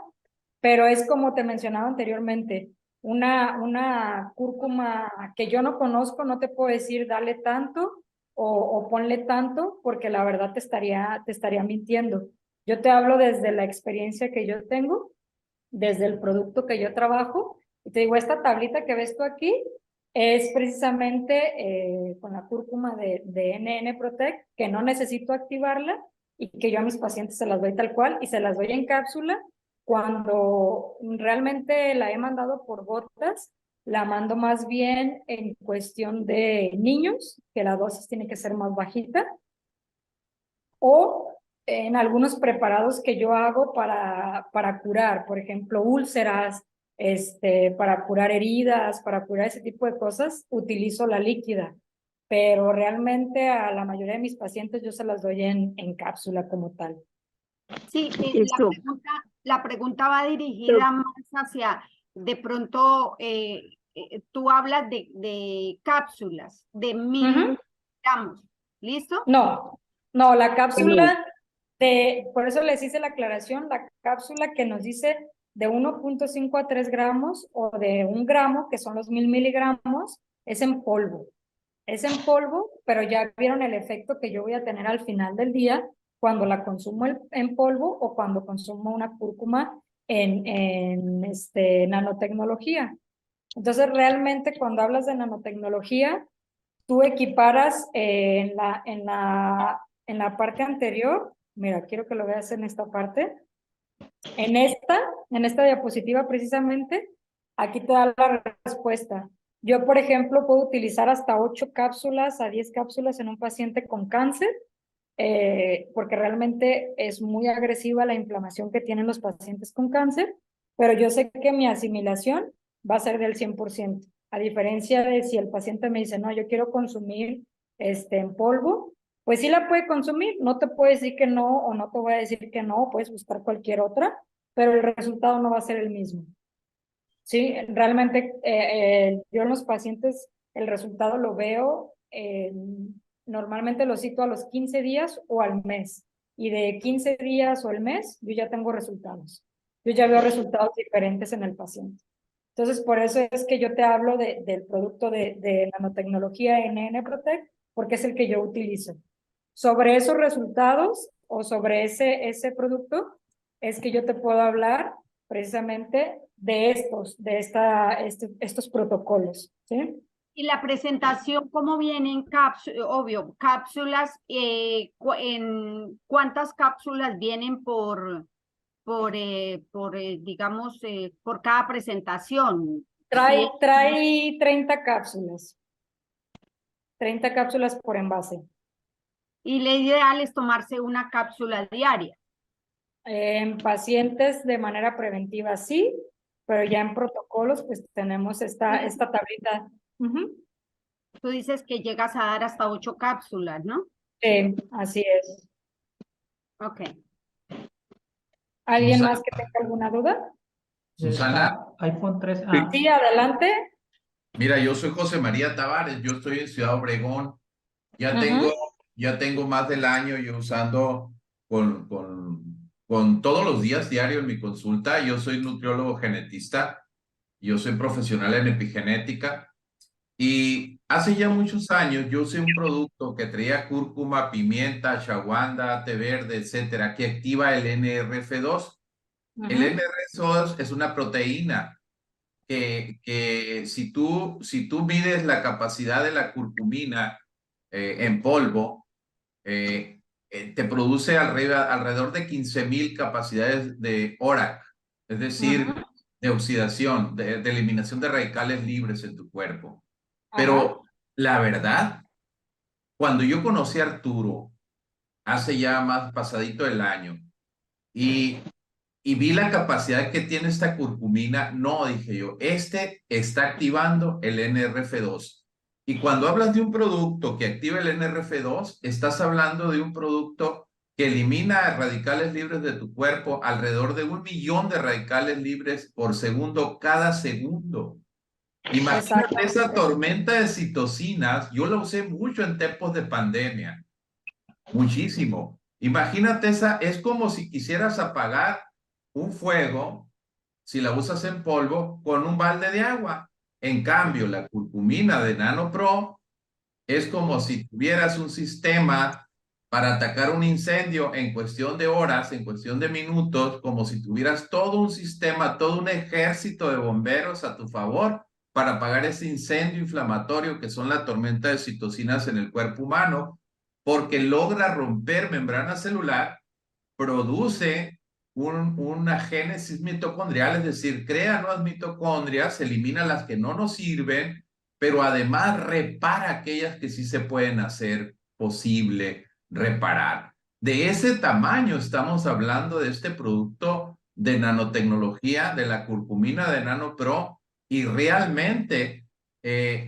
pero es como te mencionaba anteriormente, una cúrcuma que yo no conozco, no te puedo decir dale tanto o ponle tanto, porque la verdad te estaría mintiendo. Yo te hablo desde la experiencia que yo tengo, desde el producto que yo trabajo, y te digo, esta tablita que ves tú aquí es precisamente con la cúrcuma de NN Protect, que no necesito activarla y que yo a mis pacientes se las doy tal cual y se las doy en cápsula. Cuando realmente la he mandado por gotas, la mando más bien en cuestión de niños, que la dosis tiene que ser más bajita, o en algunos preparados que yo hago para curar, por ejemplo, úlceras, para curar heridas, para curar ese tipo de cosas, utilizo la líquida, pero realmente a la mayoría de mis pacientes yo se las doy en cápsula como tal. Sí, la pregunta va dirigida más hacia, de pronto, tú hablas de cápsulas, de miligramos, ¿listo? No, la cápsula por eso les hice la aclaración, la cápsula que nos dice de 1.5 a 3 gramos o de 1 gramo, que son los 1000 miligramos, es en polvo. Es en polvo, pero ya vieron el efecto que yo voy a tener al final del día cuando la consumo en polvo o cuando consumo una cúrcuma en nanotecnología. Entonces, realmente cuando hablas de nanotecnología, tú equiparas en la parte anterior, mira, quiero que lo veas en esta parte, en esta diapositiva precisamente, aquí te da la respuesta. Yo, por ejemplo, puedo utilizar hasta 8 cápsulas a 10 cápsulas en un paciente con cáncer, porque realmente es muy agresiva la inflamación que tienen los pacientes con cáncer, pero yo sé que mi asimilación va a ser del 100%, a diferencia de si el paciente me dice, no, yo quiero consumir en polvo, pues sí la puede consumir, no te puedo decir que no o no te voy a decir que no, puedes buscar cualquier otra, pero el resultado no va a ser el mismo. Sí, realmente yo en los pacientes el resultado lo veo, normalmente lo cito a los 15 días o al mes. Y de 15 días o al mes, yo ya tengo resultados. Yo ya veo resultados diferentes en el paciente. Entonces, por eso es que yo te hablo del producto de nanotecnología NN Protect, porque es el que yo utilizo. Sobre esos resultados o sobre ese producto, es que yo te puedo hablar precisamente de estos protocolos, ¿sí? Y la presentación, ¿cómo vienen cápsulas? Obvio, cápsulas, ¿cuántas cápsulas vienen digamos, por cada presentación? ¿Sí? Trae 30 cápsulas. 30 cápsulas por envase. Y lo ideal es tomarse una cápsula diaria. En pacientes de manera preventiva sí, pero ya en protocolos pues tenemos esta tablita. Tú dices que llegas a dar hasta 8 cápsulas, ¿no? Así es. Ok. ¿Alguien Susana, más que tenga alguna duda? Susana, iPhone 3. Sí, adelante. mira, yo soy José María Tavares, yo estoy en Ciudad Obregón, ya Ujú. tengo, ya tengo más del año yo usando con todos los días diario en mi consulta. Yo soy nutriólogo genetista, yo soy profesional en epigenética y hace ya muchos años yo usé un producto que traía cúrcuma, pimienta, ashwagandha, té verde, etcétera, que activa el NRF2. El Ujú. NRF2 es una proteína que si tú mides la capacidad de la curcumina en polvo, te produce alrededor de 15,000 capacidades de ORAC, es decir, Ujú. de oxidación, de eliminación de radicales libres en tu cuerpo. Ajá. Pero la verdad, cuando yo conocí a Arturo, hace ya más pasadito el año, y vi la capacidad que tiene esta curcumina, no, dije yo, este está activando el NRF2. Y cuando hablas de un producto que activa el NRF2, estás hablando de un producto que elimina radicales libres de tu cuerpo, alrededor de 1 millón de radicales libres por segundo cada segundo. Imagínate esa Exactamente. tormenta de citocinas, yo la usé mucho en tiempos de pandemia, muchísimo. Imagínate esa, es como si quisieras apagar un fuego, si la usas en polvo, con un balde de agua. En cambio, la curcumina de NanoPro es como si tuvieras un sistema para atacar un incendio en cuestión de horas, en cuestión de minutos, como si tuvieras todo un sistema, todo un ejército de bomberos a tu favor para apagar ese incendio inflamatorio que son la tormenta de citocinas en el cuerpo humano, porque logra romper membrana celular, produce una génesis mitocondrial, es decir, crea nuevas mitocondrias, elimina las que no nos sirven, pero además repara aquellas que sí se pueden hacer posible reparar. De ese tamaño estamos hablando de este producto de nanotecnología, de la curcumina de NanoPro, y realmente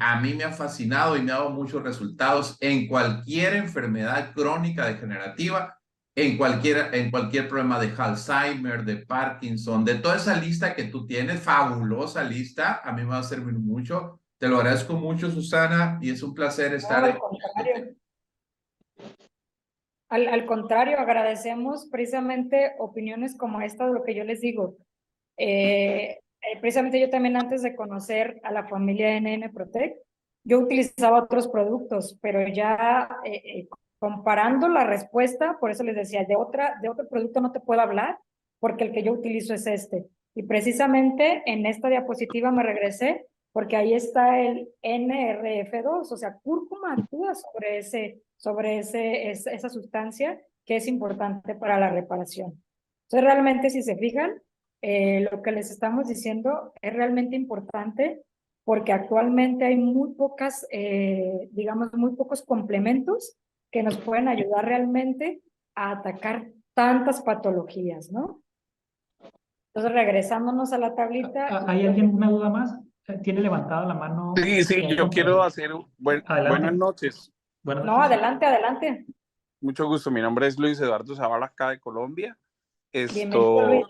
a mí me ha fascinado y me ha dado muchos resultados en cualquier enfermedad crónica degenerativa, en cualquier problema de Alzheimer, de Parkinson, de toda esa lista que tú tienes, fabulosa lista, a mí me va a servir mucho. Te lo agradezco mucho, Susana, y es un placer estar Al contrario. Al contrario, agradecemos precisamente opiniones como esta de lo que yo les digo. Precisamente yo también antes de conocer a la familia NN Protect, yo utilizaba otros productos, pero ya comparando la respuesta, por eso les decía, de otro producto no te puedo hablar, porque el que yo utilizo es este. Y precisamente en esta diapositiva me regresé, porque ahí está el NRF2, o sea, cúrcuma actúa esa sustancia que es importante para la reparación. Entonces, realmente, si se fijan, lo que les estamos diciendo es realmente importante porque actualmente hay muy pocas, digamos, muy pocos complementos que nos pueden ayudar realmente a atacar tantas patologías, ¿no? Entonces, regresándonos a la tablita. ¿Hay alguien una duda más? ¿Tiene levantada la mano? Sí, yo quiero hacer Adelante. buenas noches. Buenas No, noches. adelante, adelante. Mucho gusto. Mi nombre es Luis Eduardo Zavala, acá de Colombia. Bienvenido, Luis.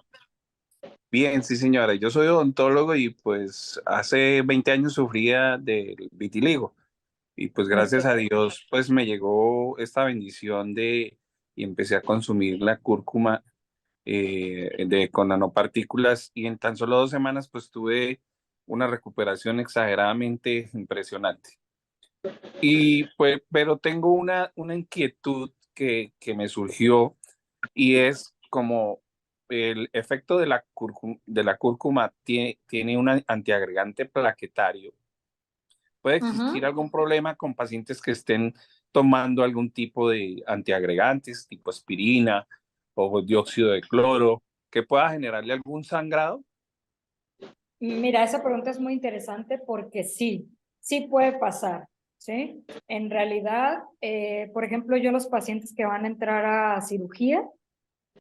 Bien, sí, señora. Yo soy odontólogo y pues hace 20 años sufría del vitiligo. Y pues gracias a Dios, pues me llegó esta bendición y empecé a consumir la cúrcuma con nanopartículas y en tan solo 2 semanas pues tuve una recuperación exageradamente impresionante. Y pues, pero tengo una inquietud que me surgió y es como el efecto de la cúrcuma tiene un antiagregante plaquetario. ¿Puede existir algún problema con pacientes que estén tomando algún tipo de antiagregantes, tipo aspirina o dióxido de cloro, que pueda generarle algún sangrado? Mira, esa pregunta es muy interesante porque sí, sí puede pasar, ¿sí? En realidad, por ejemplo, yo los pacientes que van a entrar a cirugía,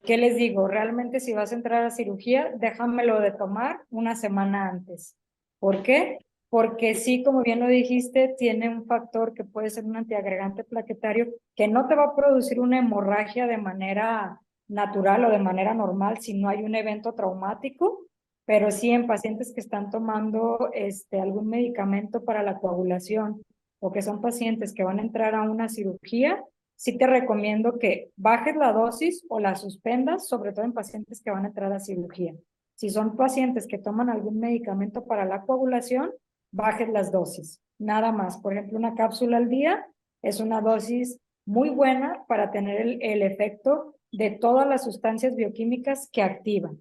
¿qué les digo? Realmente si vas a entrar a cirugía, déjamelo de tomar una semana antes. ¿Por qué? Porque sí, como bien lo dijiste, tiene un factor que puede ser un antiagregante plaquetario que no te va a producir una hemorragia de manera natural o de manera normal si no hay un evento traumático, pero sí en pacientes que están tomando algún medicamento para la coagulación o que son pacientes que van a entrar a una cirugía, sí te recomiendo que bajes la dosis o la suspendas, sobre todo en pacientes que van a entrar a cirugía. Si son pacientes que toman algún medicamento para la coagulación, bajes las dosis, nada más. Por ejemplo, una cápsula al día es una dosis muy buena para tener el efecto de todas las sustancias bioquímicas que activan.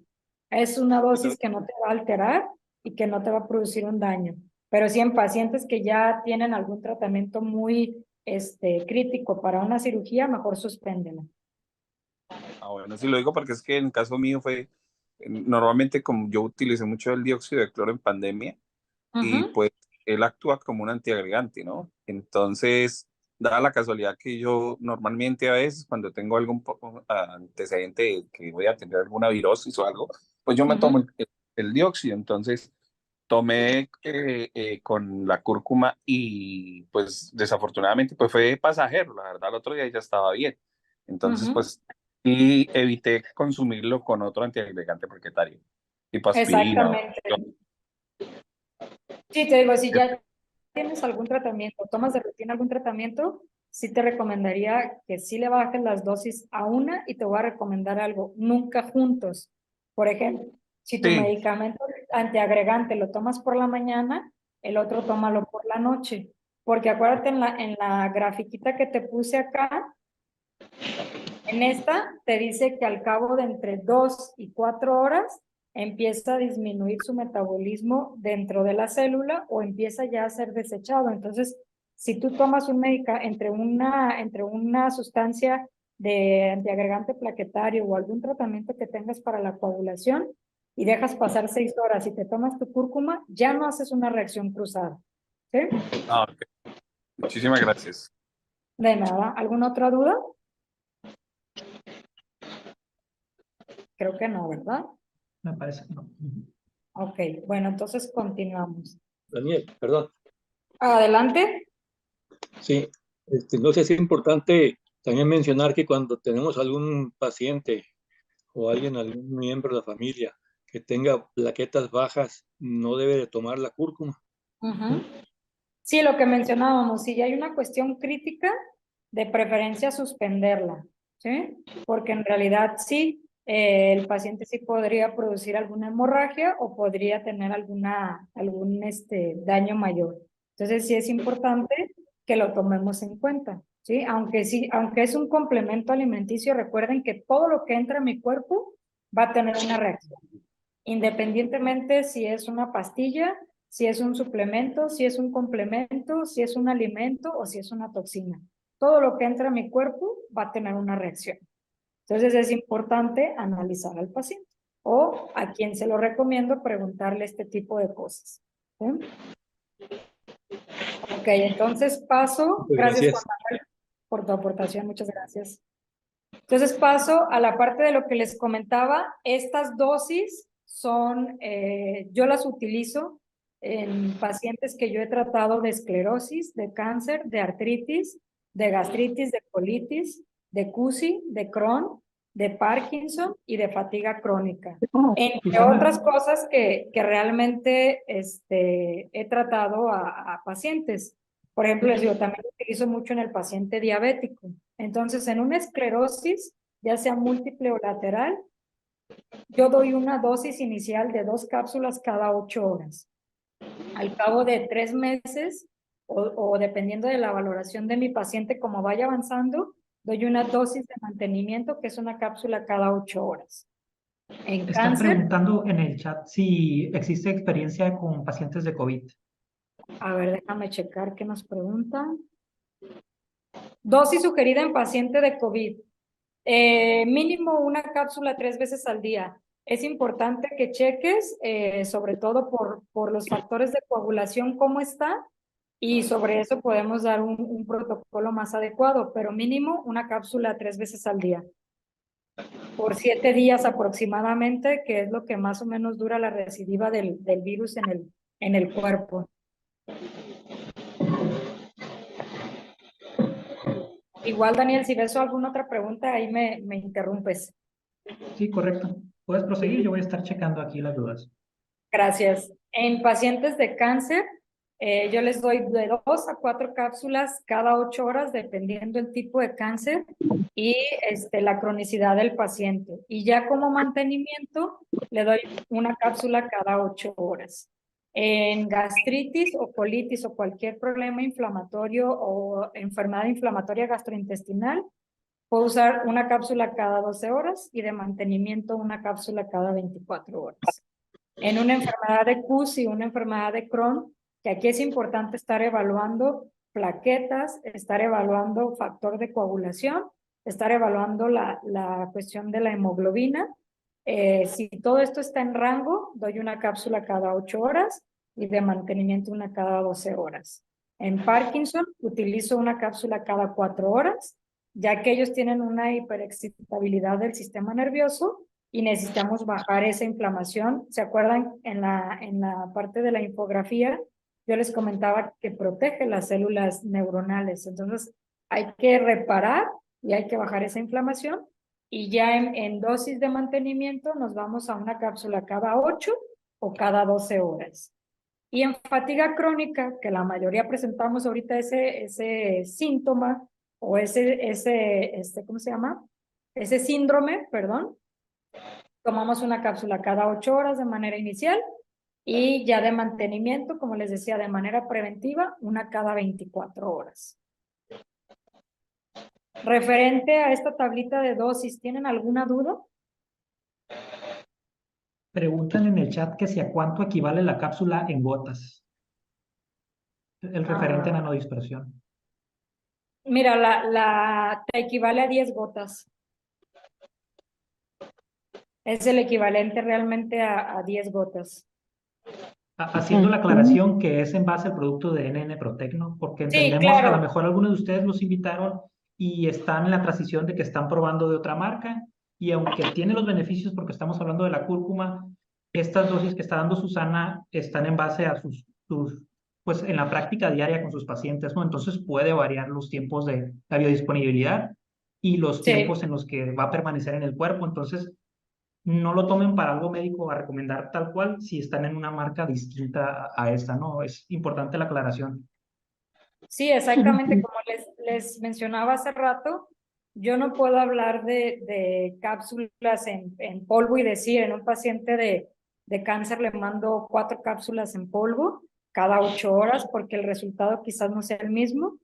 Es una dosis que no te va a alterar y que no te va a producir un daño. Pero sí en pacientes que ya tienen algún tratamiento muy crítico para una cirugía, mejor suspéndela. Bueno, sí lo digo porque es que en el caso mío normalmente como yo utilicé mucho el dióxido de cloro en pandemia, y pues él actúa como un antiagregante, ¿no? Entonces, dada la casualidad que yo normalmente a veces cuando tengo algún antecedente de que voy a tener alguna virosis o algo, pues yo me tomo el dióxido. Entonces, tomé con la cúrcuma y pues desafortunadamente pues fue pasajero, la verdad, el otro día ya estaba bien. Entonces, pues, y evité consumirlo con otro antiagregante plaquetario, tipo aspirina. Exactamente. Sí, te digo, si ya tienes algún tratamiento, tomas de rutina algún tratamiento, sí te recomendaría que sí le bajes las dosis a una y te voy a recomendar algo, nunca juntos. Por ejemplo, si tu Sí, medicamento antiagregante lo tomas por la mañana, el otro tómalo por la noche. Porque acuérdate en la grafiquita que te puse acá, en esta te dice que al cabo de entre 2 y 4 horas empieza a disminuir su metabolismo dentro de la célula o empieza ya a ser desechado. Entonces, si tú tomas un entre una sustancia de antiagregante plaquetario o algún tratamiento que tengas para la coagulación y dejas pasar 6 horas y te tomas tu cúrcuma, ya no haces una reacción cruzada. ¿Sí? ok. Muchísimas gracias. De nada. ¿Alguna otra duda? Creo que no, ¿verdad? Me parece que no. Ok, bueno, entonces continuamos. Daniel, perdón. Adelante. Sí, no sé si es importante también mencionar que cuando tenemos algún paciente o algún miembro de la familia que tenga plaquetas bajas, no debe de tomar la cúrcuma. Sí, lo que mencionábamos, si ya hay una cuestión crítica, de preferencia suspenderla, ¿sí? Porque en realidad sí, el paciente sí podría producir alguna hemorragia o podría tener algún daño mayor. Entonces sí es importante que lo tomemos en cuenta, ¿sí? Aunque es un complemento alimenticio, recuerden que todo lo que entra en mi cuerpo va a tener una reacción, independientemente si es una pastilla, si es un suplemento, si es un complemento, si es un alimento o si es una toxina. Todo lo que entra a mi cuerpo va a tener una reacción. Entonces es importante analizar al paciente o a quien se lo recomiendo preguntarle este tipo de cosas. ¿Sí? Ok, entonces paso, Pues gracias gracias. Juan Manuel por tu aportación, muchas gracias. Entonces paso a la parte de lo que les comentaba. Estas dosis son, yo las utilizo en pacientes que yo he tratado de esclerosis, de cáncer, de artritis, de gastritis, de colitis, de CUSI, de Crohn, de Parkinson y de fatiga crónica. Entre Susana. otras cosas que realmente he tratado a pacientes. Por ejemplo, les digo, también lo utilizo mucho en el paciente diabético. Entonces, en una esclerosis, ya sea múltiple o lateral, yo doy una dosis inicial de 2 cápsulas cada 8 horas. Al cabo de 3 meses, o dependiendo de la valoración de mi paciente, como vaya avanzando, doy una dosis de mantenimiento, que es una cápsula cada 8 horas. En Están cáncer, preguntando en el chat si existe experiencia con pacientes de COVID. a ver, déjame checar qué nos preguntan. Dosis sugerida en paciente de COVID. Mínimo una cápsula 3 veces al día. Es importante que cheques, sobre todo por los factores de coagulación, cómo está, y sobre eso podemos dar un protocolo más adecuado, pero mínimo una cápsula 3 veces al día. Por 7 días aproximadamente, que es lo que más o menos dura la recidiva del virus en el cuerpo. Igual, Daniel, si ves alguna otra pregunta, ahí me interrumpes. Sí, correcto. Puedes proseguir, yo voy a estar checando aquí las dudas. Gracias. En pacientes de cáncer, yo les doy de 2 a 4 cápsulas cada 8 horas, dependiendo el tipo de cáncer y la cronicidad del paciente. Y ya como mantenimiento, le doy una cápsula cada 8 horas. En gastritis o colitis o cualquier problema inflamatorio o enfermedad inflamatoria gastrointestinal, puedo usar una cápsula cada 12 horas y de mantenimiento una cápsula cada 24 horas. En una enfermedad de CUSI, una enfermedad de Crohn, que aquí es importante estar evaluando plaquetas, estar evaluando factor de coagulación, estar evaluando la cuestión de la hemoglobina. Si todo esto está en rango, doy una cápsula cada 8 horas y de mantenimiento una cada 12 horas. En Parkinson, utilizo una cápsula cada 4 horas, ya que ellos tienen una hiperexcitabilidad del sistema nervioso y necesitamos bajar esa inflamación. ¿Se acuerdan? En la parte de la infografía, yo les comentaba que protege las células neuronales. Entonces, hay que reparar y hay que bajar esa inflamación. Y ya en dosis de mantenimiento nos vamos a una cápsula cada 8 o cada 12 horas. Y en fatiga crónica, que la mayoría presentamos ahorita ese síntoma o ¿cómo se llama? Ese síndrome, perdón. Tomamos una cápsula cada 8 horas de manera inicial y ya de mantenimiento, como les decía, de manera preventiva, una cada 24 horas. Referente a esta tablita de dosis, ¿tienen alguna duda? Preguntan en el chat que si a cuánto equivale la cápsula en gotas. El referente nanodispersión. Mira, te equivale a 10 gotas. Es el equivalente realmente a 10 gotas. Haciendo la aclaración que es en base al producto de NN Protecno, porque Sí, entendemos que a lo claro. mejor algunos de ustedes los invitaron y están en la transición de que están probando de otra marca, y aunque tiene los beneficios porque estamos hablando de la cúrcuma, estas dosis que está dando Susana están en base a pues en la práctica diaria con sus pacientes, ¿no? Entonces puede variar los tiempos de la biodisponibilidad y los Sí. tiempos en los que va a permanecer en el cuerpo. Entonces, no lo tomen para algo médico a recomendar tal cual si están en una marca distinta a esta, ¿no? Es importante la aclaración. Sí, exactamente, como les mencionaba hace rato, yo no puedo hablar de cápsulas en polvo y decir, en un paciente de cáncer le mando 4 cápsulas en polvo cada 8 horas porque el resultado quizás no sea el mismo.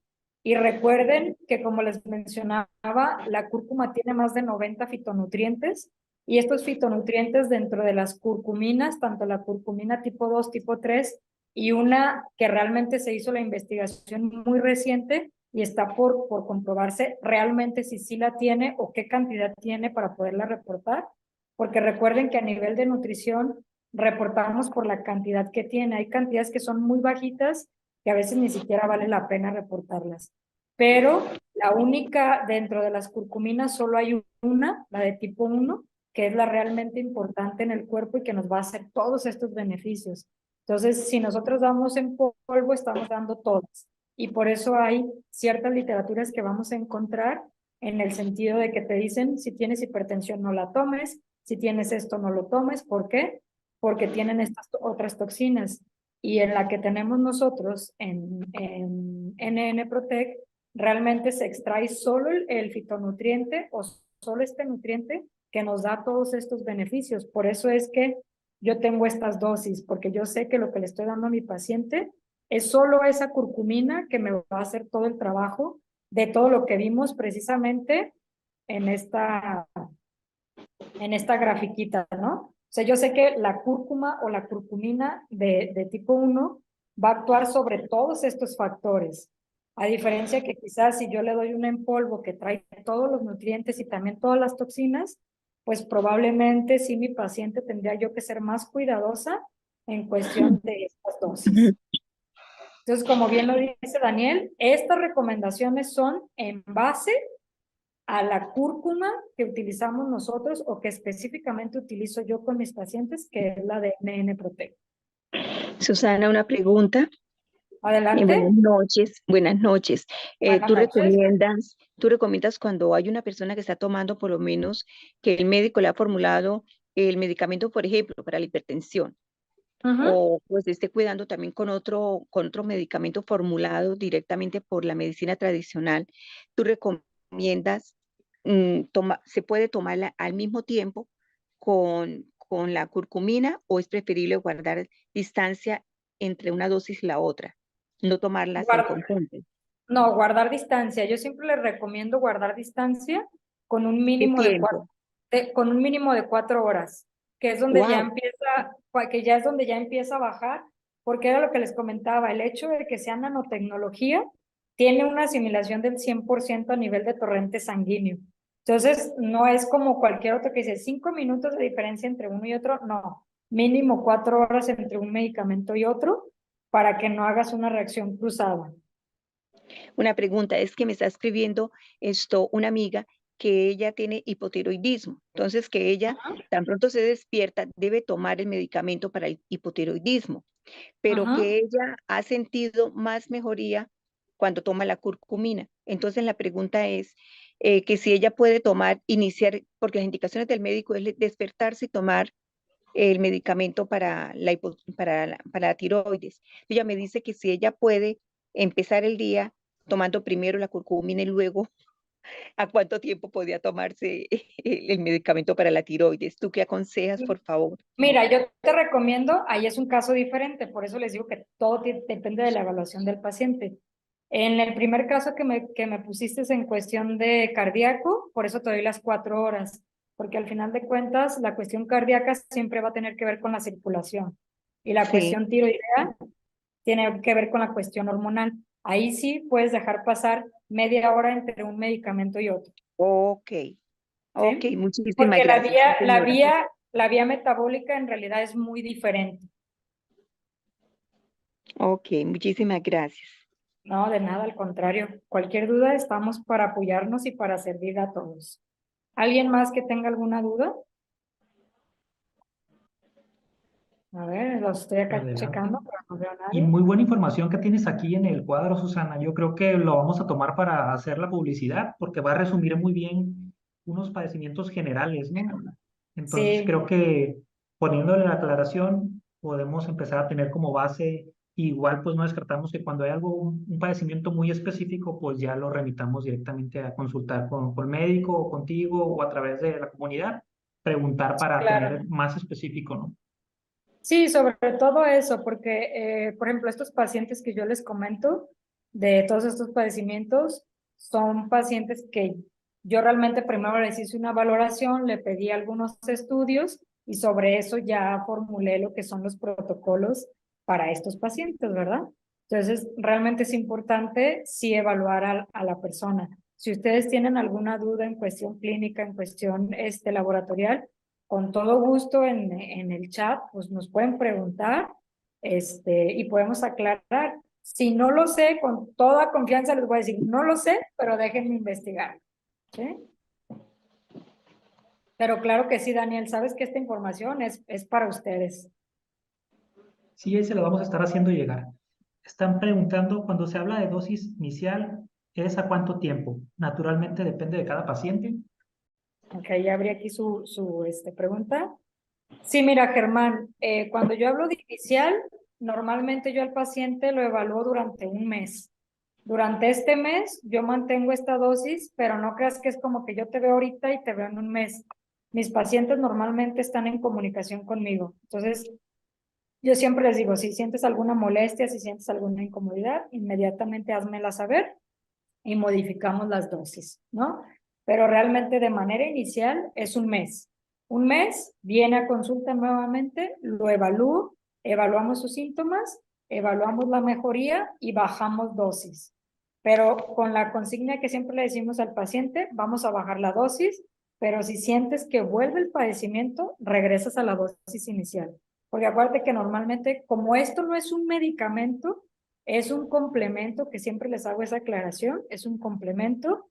Y recuerden que, como les mencionaba, la cúrcuma tiene más de 90 fitonutrientes y estos fitonutrientes dentro de las curcuminas, tanto la curcumina tipo 2, tipo 3, y una que realmente se hizo la investigación muy reciente y está por comprobarse realmente si sí la tiene o qué cantidad tiene para poderla reportar, porque recuerden que a nivel de nutrición reportamos por la cantidad que tiene. Hay cantidades que son muy bajitas que a veces ni siquiera vale la pena reportarlas. Pero la única, dentro de las curcuminas solo hay una, la de tipo 1, que es la realmente importante en el cuerpo y que nos va a hacer todos estos beneficios. Entonces, si nosotros damos en polvo, estamos dando todas. Y por eso hay ciertas literaturas que vamos a encontrar en el sentido de que te dicen, si tienes hipertensión no la tomes, si tienes esto no lo tomes. ¿Por qué? Porque tienen estas otras toxinas. Y en la que tenemos nosotros, en NN Protect, realmente se extrae solo el fitonutriente o solo este nutriente que nos da todos estos beneficios. Por eso es que yo tengo estas dosis, porque yo sé que lo que le estoy dando a mi paciente es solo esa curcumina que me va a hacer todo el trabajo de todo lo que vimos precisamente en esta grafiquita, ¿no? O sea, yo sé que la cúrcuma o la curcumina de tipo 1 va a actuar sobre todos estos factores. A diferencia que quizás si yo le doy una en polvo que trae todos los nutrientes y también todas las toxinas, pues probablemente sí mi paciente tendría yo que ser más cuidadosa en cuestión de estas dosis. Entonces, como bien lo dice Daniel, estas recomendaciones son en base a la cúrcuma que utilizamos nosotros o que específicamente utilizo yo con mis pacientes, que es la de NN Protect. Susana, una pregunta. Adelante. Buenas noches, buenas noches. Buenas ¿Tú noches. recomiendas cuando hay una persona que está tomando por lo menos que el médico le ha formulado el medicamento, por ejemplo, para la hipertensión, o pues esté cuidando también con otro medicamento formulado directamente por la medicina tradicional? ¿Tú recomiendas, se puede tomarla al mismo tiempo con la curcumina o es preferible guardar distancia entre una dosis y la otra? No tomarlas en conjunto. No, guardar distancia. Yo siempre les recomiendo guardar distancia con un ¿Qué mínimo tiempo? con un mínimo de 4 horas, que es donde ya Wow. empieza a bajar, porque era lo que les comentaba, el hecho de que sea nanotecnología tiene una asimilación del 100% a nivel de torrente sanguíneo. Entonces, no es como cualquier otro que dice 5 minutos de diferencia entre uno y otro, no, mínimo 4 horas entre un medicamento y otro para que no hagas una reacción cruzada. Una pregunta, es que me está escribiendo una amiga que ella tiene hipotiroidismo. Entonces, que ella tan pronto se despierta debe tomar el medicamento para el hipotiroidismo, pero que ella ha sentido más mejoría cuando toma la curcumina. Entonces, la pregunta es que si ella puede iniciar, porque las indicaciones del médico es despertarse y tomar el medicamento para la tiroides. Ella me dice que si ella puede empezar el día tomando primero la curcumina y luego a cuánto tiempo podía tomarse el medicamento para la tiroides. ¿Tú qué aconsejas, por favor? Mira, yo te recomiendo, ahí es un caso diferente, por eso les digo que todo depende de la evaluación del paciente. En el primer caso que me pusiste en cuestión de cardíaco, por eso te doy las 4 horas, porque al final de cuentas la cuestión cardíaca siempre va a tener que ver con la circulación y la Sí. cuestión tiroidea tiene que ver con la cuestión hormonal. Ahí sí puedes dejar pasar media hora entre un medicamento y otro. Ok, ¿Sí? ok, muchísimas Porque gracias. la vía metabólica en realidad es muy diferente. Ok, muchísimas gracias. No, de nada, al contrario. Cualquier duda, estamos para apoyarnos y para servir a todos. ¿Alguien más que tenga alguna duda? A ver, los estoy acá Adelante. checando, pero no veo a Y nadie. muy buena información que tienes aquí en el cuadro, Susana. Yo creo que lo vamos a tomar para hacer la publicidad, porque va a resumir muy bien unos padecimientos generales, ¿no? Entonces Sí, creo que poniéndole la aclaración podemos empezar a tener como base, igual pues no descartamos que cuando hay un padecimiento muy específico, pues ya lo remitamos directamente a consultar con médico o contigo o a través de la comunidad, preguntar para claro. tener más específico, ¿no? Sí, sobre todo eso, porque, por ejemplo, estos pacientes que yo les comento, de todos estos padecimientos, son pacientes que yo realmente primero les hice una valoración, le pedí algunos estudios y sobre eso ya formulé lo que son los protocolos para estos pacientes, ¿verdad? Entonces, realmente es importante sí evaluar a la persona. Si ustedes tienen alguna duda en cuestión clínica, en cuestión laboratorial, con todo gusto en el chat, pues nos pueden preguntar y podemos aclarar. Si no lo sé, con toda confianza les voy a decir, no lo sé, pero déjenme investigar. ¿Sí? Pero claro que sí, Daniel, sabes que esta información es para ustedes. Sí, ahí se lo vamos a estar haciendo llegar. Están preguntando, cuando se habla de dosis inicial, ¿es a cuánto tiempo? Naturalmente depende de cada paciente. Ok, ya abrí aquí su pregunta. Sí, mira, Germán, cuando yo hablo de inicial, normalmente yo al paciente lo evalúo durante un mes. Durante este mes yo mantengo esta dosis, pero no creas que es como que yo te veo ahorita y te veo en un mes. Mis pacientes normalmente están en comunicación conmigo. Entonces, yo siempre les digo, si sientes alguna molestia, si sientes alguna incomodidad, inmediatamente házmela saber y modificamos las dosis, ¿no? Pero realmente de manera inicial es un mes. Un mes, viene a consulta nuevamente, lo evalúo, evaluamos sus síntomas, evaluamos la mejoría y bajamos dosis. Pero con la consigna que siempre le decimos al paciente, vamos a bajar la dosis, pero si sientes que vuelve el padecimiento, regresas a la dosis inicial. Porque acuérdate que normalmente, como esto no es un medicamento, es un complemento, que siempre les hago esa aclaración, es un complemento.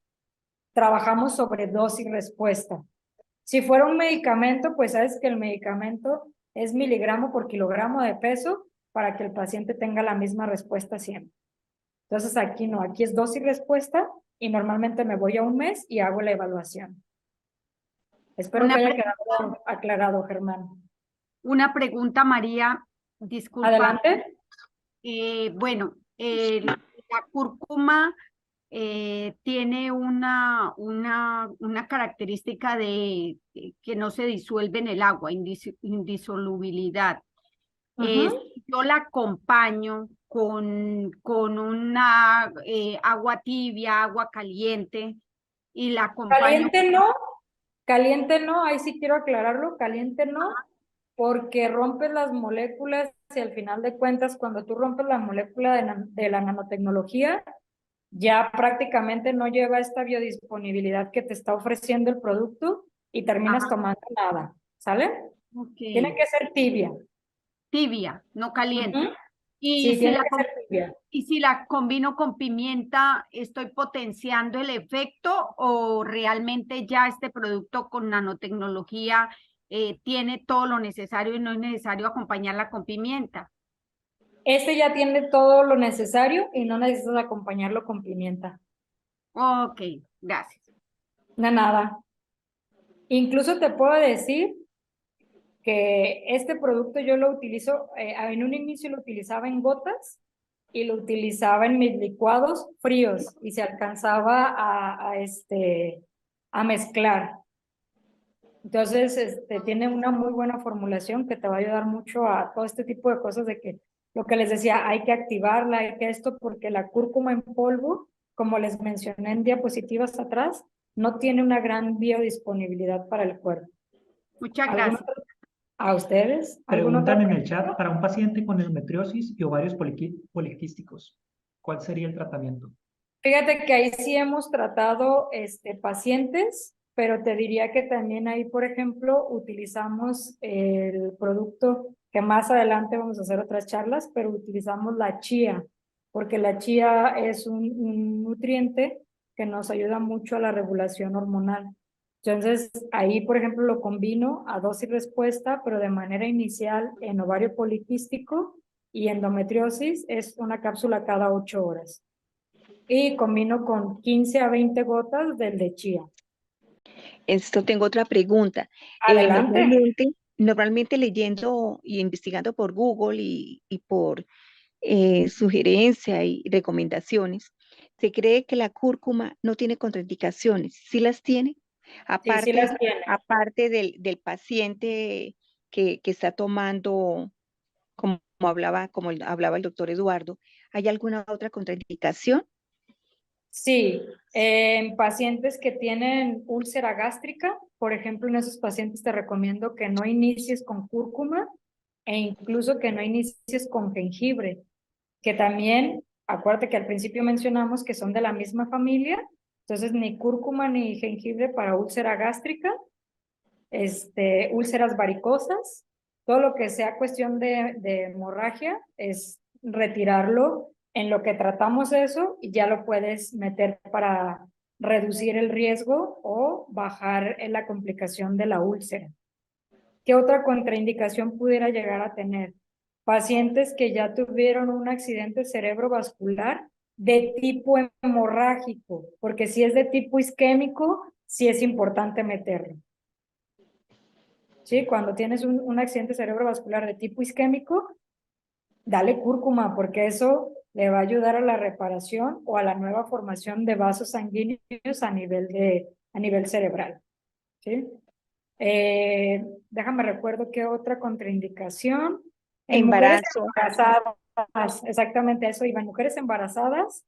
Trabajamos sobre dosis respuesta. Si fuera un medicamento, pues sabes que el medicamento es miligramo por kilogramo de peso para que el paciente tenga la misma respuesta siempre. Entonces aquí no, aquí es dosis respuesta y normalmente me voy a un mes y hago la evaluación. Espero que haya quedado aclarado, Germán. Una pregunta, María, disculpa. Adelante. Bueno, la cúrcuma tiene una característica de que no se disuelve en el agua, indisolubilidad. Yo la acompaño con una agua tibia, agua caliente, y la acompaño. Caliente no, ahí sí quiero aclararlo, caliente no, porque rompes las moléculas y al final de cuentas, cuando tú rompes la molécula de la nanotecnología, ya prácticamente no lleva esta biodisponibilidad que te está ofreciendo el producto y terminas tomando nada, ¿sale? Okay. Tiene que ser tibia. Tibia, no caliente. Y Sí, si tiene que ser tibia. ¿Y si la combino con pimienta, estoy potenciando el efecto o realmente ya este producto con nanotecnología tiene todo lo necesario y no es necesario acompañarla con pimienta? Este ya tiene todo lo necesario y no necesitas acompañarlo con pimienta. Ok, gracias. Nada. Incluso te puedo decir que este producto yo lo utilizo, en un inicio lo utilizaba en gotas y lo utilizaba en mis licuados fríos y se alcanzaba a mezclar. Entonces, tiene una muy buena formulación que te va a ayudar mucho a todo este tipo de cosas de que lo que les decía, hay que activarla, hay que esto, porque la cúrcuma en polvo, como les mencioné en diapositivas atrás, no tiene una gran biodisponibilidad para el cuerpo. Muchas gracias. ¿A ustedes? Preguntan en el chat, para un paciente con endometriosis y ovarios poliquísticos, ¿cuál sería el tratamiento? Fíjate que ahí sí hemos tratado pacientes, pero te diría que también ahí, por ejemplo, utilizamos el producto que más adelante vamos a hacer otras charlas, pero utilizamos la chía, porque la chía es un nutriente que nos ayuda mucho a la regulación hormonal. Entonces, ahí, por ejemplo, lo combino a dosis respuesta, pero de manera inicial en ovario poliquístico y endometriosis es una cápsula cada 8 horas. Y combino con 15 a 20 gotas del de chía. Esto tengo otra pregunta. Adelante. Normalmente leyendo y investigando por Google y por sugerencia y recomendaciones, se cree que la cúrcuma no tiene contraindicaciones. ¿Sí las tiene? Aparte, sí las tiene. Aparte del paciente que está tomando, como hablaba el doctor Eduardo, ¿hay alguna otra contraindicación? Sí, en pacientes que tienen úlcera gástrica, por ejemplo, en esos pacientes te recomiendo que no inicies con cúrcuma e incluso que no inicies con jengibre, que también, acuérdate que al principio mencionamos que son de la misma familia, entonces ni cúrcuma ni jengibre para úlcera gástrica. úlceras varicosas, todo lo que sea cuestión de hemorragia es retirarlo en lo que tratamos eso y ya lo puedes meter para reducir el riesgo o bajar en la complicación de la úlcera. ¿Qué otra contraindicación pudiera llegar a tener? Pacientes que ya tuvieron un accidente cerebrovascular de tipo hemorrágico, porque si es de tipo isquémico, sí es importante meterlo. ¿Sí? Cuando tienes un accidente cerebrovascular de tipo isquémico, dale cúrcuma, porque eso le va a ayudar a la reparación o a la nueva formación de vasos sanguíneos a nivel cerebral. ¿Sí? Déjame recuerdo qué otra contraindicación. En mujeres Embarazo. embarazadas, exactamente eso iba, en mujeres embarazadas,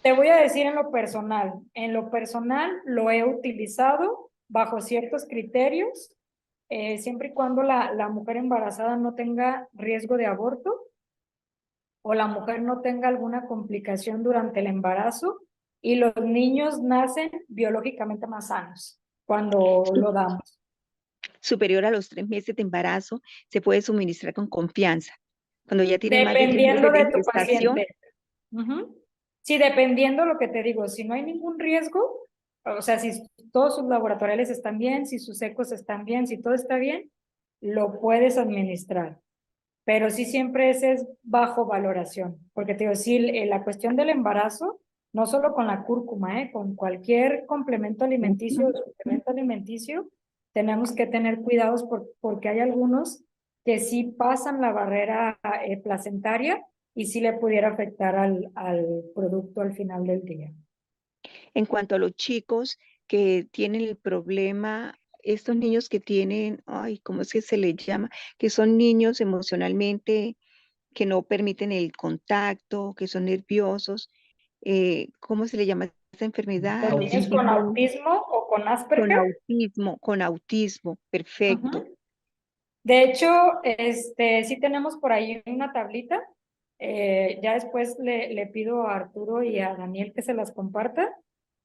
te voy a decir en lo personal lo he utilizado bajo ciertos criterios, siempre y cuando la mujer embarazada no tenga riesgo de aborto o la mujer no tenga alguna complicación durante el embarazo y los niños nacen biológicamente más sanos cuando lo damos. Superior a los 3 meses de embarazo, se puede suministrar con confianza. Cuando ya tiene más de 3 Dependiendo meses de de tu gestación, paciente. Sí, dependiendo lo que te digo, si no hay ningún riesgo, o sea, si todos sus laboratoriales están bien, si sus ecos están bien, si todo está bien, lo puedes administrar. Pero sí siempre ese es bajo valoración, porque te digo, sí, la cuestión del embarazo, no solo con la cúrcuma, con cualquier complemento alimenticio o suplemento alimenticio, tenemos que tener cuidados porque hay algunos que sí pasan la barrera placentaria y sí le pudiera afectar al producto al final del día. en cuanto a los chicos que tienen el problema, estos niños que tienen, ay, ¿cómo es que se les llama? Que son niños emocionalmente que no permiten el contacto, que son nerviosos. ¿Cómo se le llama esta enfermedad? Los Los niños con chicos autismo o con con Asperger. autismo, perfecto. Ajá. De hecho, sí tenemos por ahí una tablita. Ya después le pido a Arturo y a Daniel que se las comparta,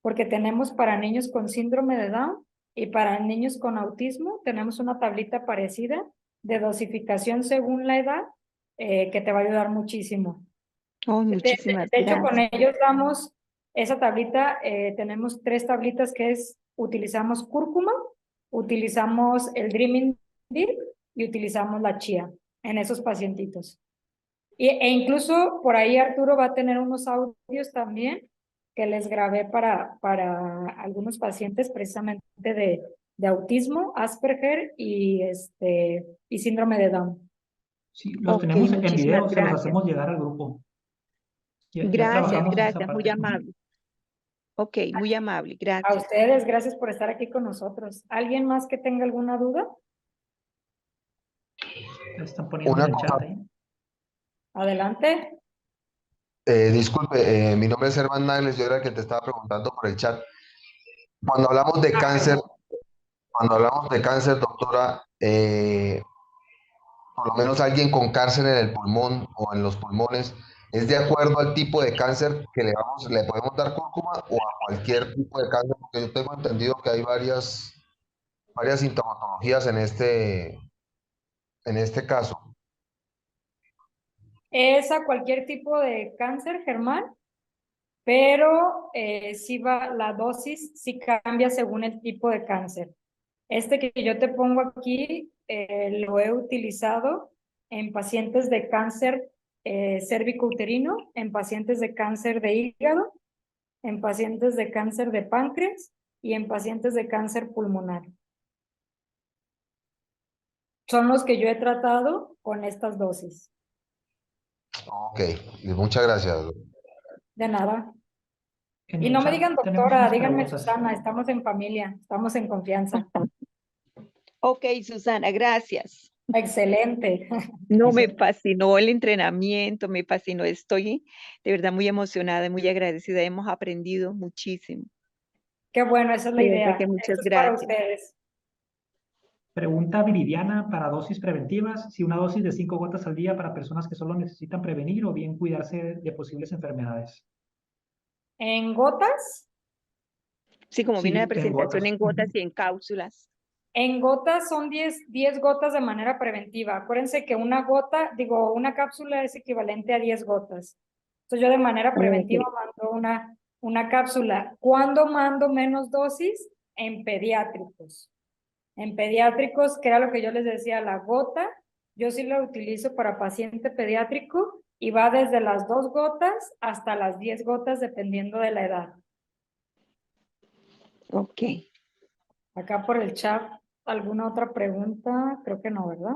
porque tenemos para niños con síndrome de Down y para niños con autismo, tenemos una tablita parecida de dosificación según la edad, que te va a ayudar muchísimo. Oh, De muchísimas hecho, con gracias. ellos damos esa tablita, tenemos 3 tablitas que utilizamos cúrcuma, utilizamos el Dreaming Deep y utilizamos la chía en esos pacientitos. E incluso por ahí Arturo va a tener unos audios también que les grabé para algunos pacientes precisamente de autismo, Asperger y síndrome de Down. Sí, los Ok, tenemos en muchísimas video, se los gracias. hacemos llegar al grupo. Ya Gracias, trabajamos en esa gracias, muy parte. amable. Ok, muy amable, A gracias. ustedes, gracias por estar aquí con nosotros. ¿Alguien más que tenga alguna duda? La están poniendo Una en el cosa, chat ahí. Adelante. disculpe, mi nombre es Herman Nagles, yo era el que te estaba preguntando por el chat. Cuando hablamos de cáncer, doctora, por lo menos alguien con cáncer en el pulmón o en los pulmones, ¿es de acuerdo al tipo de cáncer que le podemos dar cúrcuma o a cualquier tipo de cáncer? Porque yo tengo entendido que hay varias sintomatologías en este caso. Es a cualquier tipo de cáncer, Germán, pero sí la dosis sí cambia según el tipo de cáncer. Este que yo te pongo aquí lo he utilizado en pacientes de cáncer cérvico-uterino, en pacientes de cáncer de hígado, en pacientes de cáncer de páncreas y en pacientes de cáncer pulmonar. Son los que yo he tratado con estas dosis. Ok, muchas gracias. De nada. En Y el no me chat digan tenemos doctora, unas díganme preguntas. Susana, estamos en familia, estamos en confianza. Ok, Susana, gracias. Excelente. No, me Dice, fascinó el entrenamiento, me fascinó. Estoy de verdad muy emocionada y muy agradecida. Hemos aprendido muchísimo. Qué bueno, esa es la De verdad idea. que muchas Esto es para gracias. ustedes. pregunta Viridiana para dosis preventivas, si una dosis de 5 gotas al día para personas que solo necesitan prevenir o bien cuidarse de posibles enfermedades. ¿En gotas? Sí, como viene la Sí, en presentación gotas. en gotas y en cápsulas. En gotas son 10 gotas de manera preventiva. Acuérdense que una cápsula es equivalente a 10 gotas. Entonces yo de manera preventiva mando una cápsula. ¿Cuándo mando menos dosis? En pediátricos. En pediátricos, que era lo que yo les decía, la gota, yo sí la utilizo para paciente pediátrico y va desde las 2 gotas hasta las 10 gotas dependiendo de la edad. Ok. Acá por el chat, ¿alguna otra pregunta? Creo que no, ¿verdad?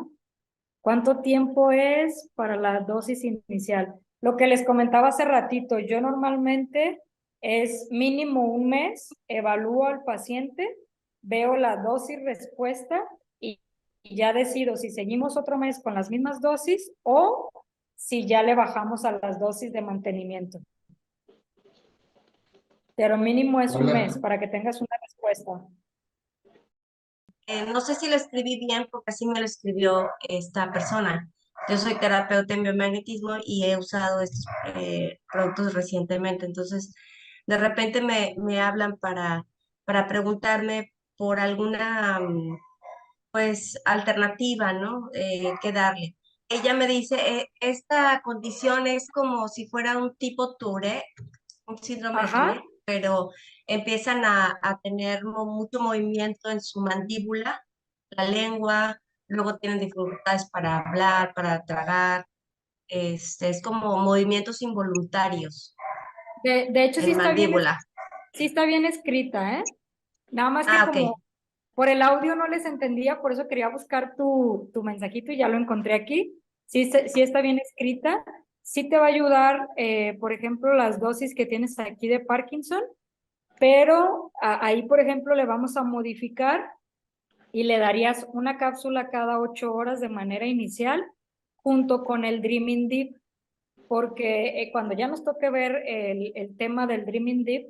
¿Cuánto tiempo es para la dosis inicial? Lo que les comentaba hace ratito, yo normalmente es mínimo un mes, evalúo al paciente, veo la dosis respuesta y ya decido si seguimos otro mes con las mismas dosis o si ya le bajamos a las dosis de mantenimiento. Pero mínimo es un mes para que tengas una respuesta. No sé si lo escribí bien porque así me lo escribió esta persona. Yo soy terapeuta en biomagnetismo y he usado estos productos recientemente. Entonces, de repente me hablan para preguntarme por alguna pues alternativa, ¿no? Que darle. Ella me dice, esta condición es como si fuera un tipo Tourette, un síndrome de Ajá. Tourette, pero empiezan a tener mucho movimiento en su mandíbula, la lengua, luego tienen dificultades para hablar, para tragar, es como movimientos involuntarios De hecho, en mandíbula. sí está bien escrita, ¿eh? Nada más que Ah, como ok. por el audio no les entendía, por eso quería buscar tu mensajito y ya lo encontré aquí. Sí está bien escrita. Sí te va a ayudar, por ejemplo, las dosis que tienes aquí de Parkinson, pero ahí, por ejemplo, le vamos a modificar y le darías una cápsula cada 8 horas de manera inicial junto con el Dreaming Deep, porque cuando ya nos toque ver el tema del Dreaming Deep,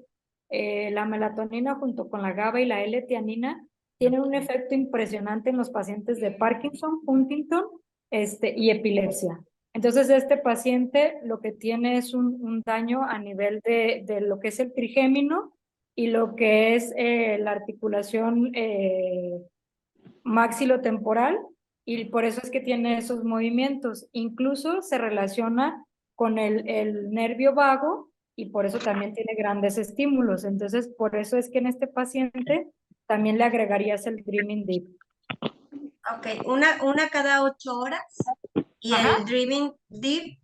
la melatonina junto con la GABA y la L-tianina tienen un efecto impresionante en los pacientes de Parkinson, Huntington y epilepsia. Entonces, este paciente lo que tiene es un daño a nivel de lo que es el trigémino y lo que es la articulación maxilotemporal, y por eso es que tiene esos movimientos. Incluso se relaciona con el nervio vago y por eso también tiene grandes estímulos. Entonces, por eso es que en este paciente también le agregarías el Dreaming Deep. Ok, una cada 8 horas y Ajá. el Dreaming Deep,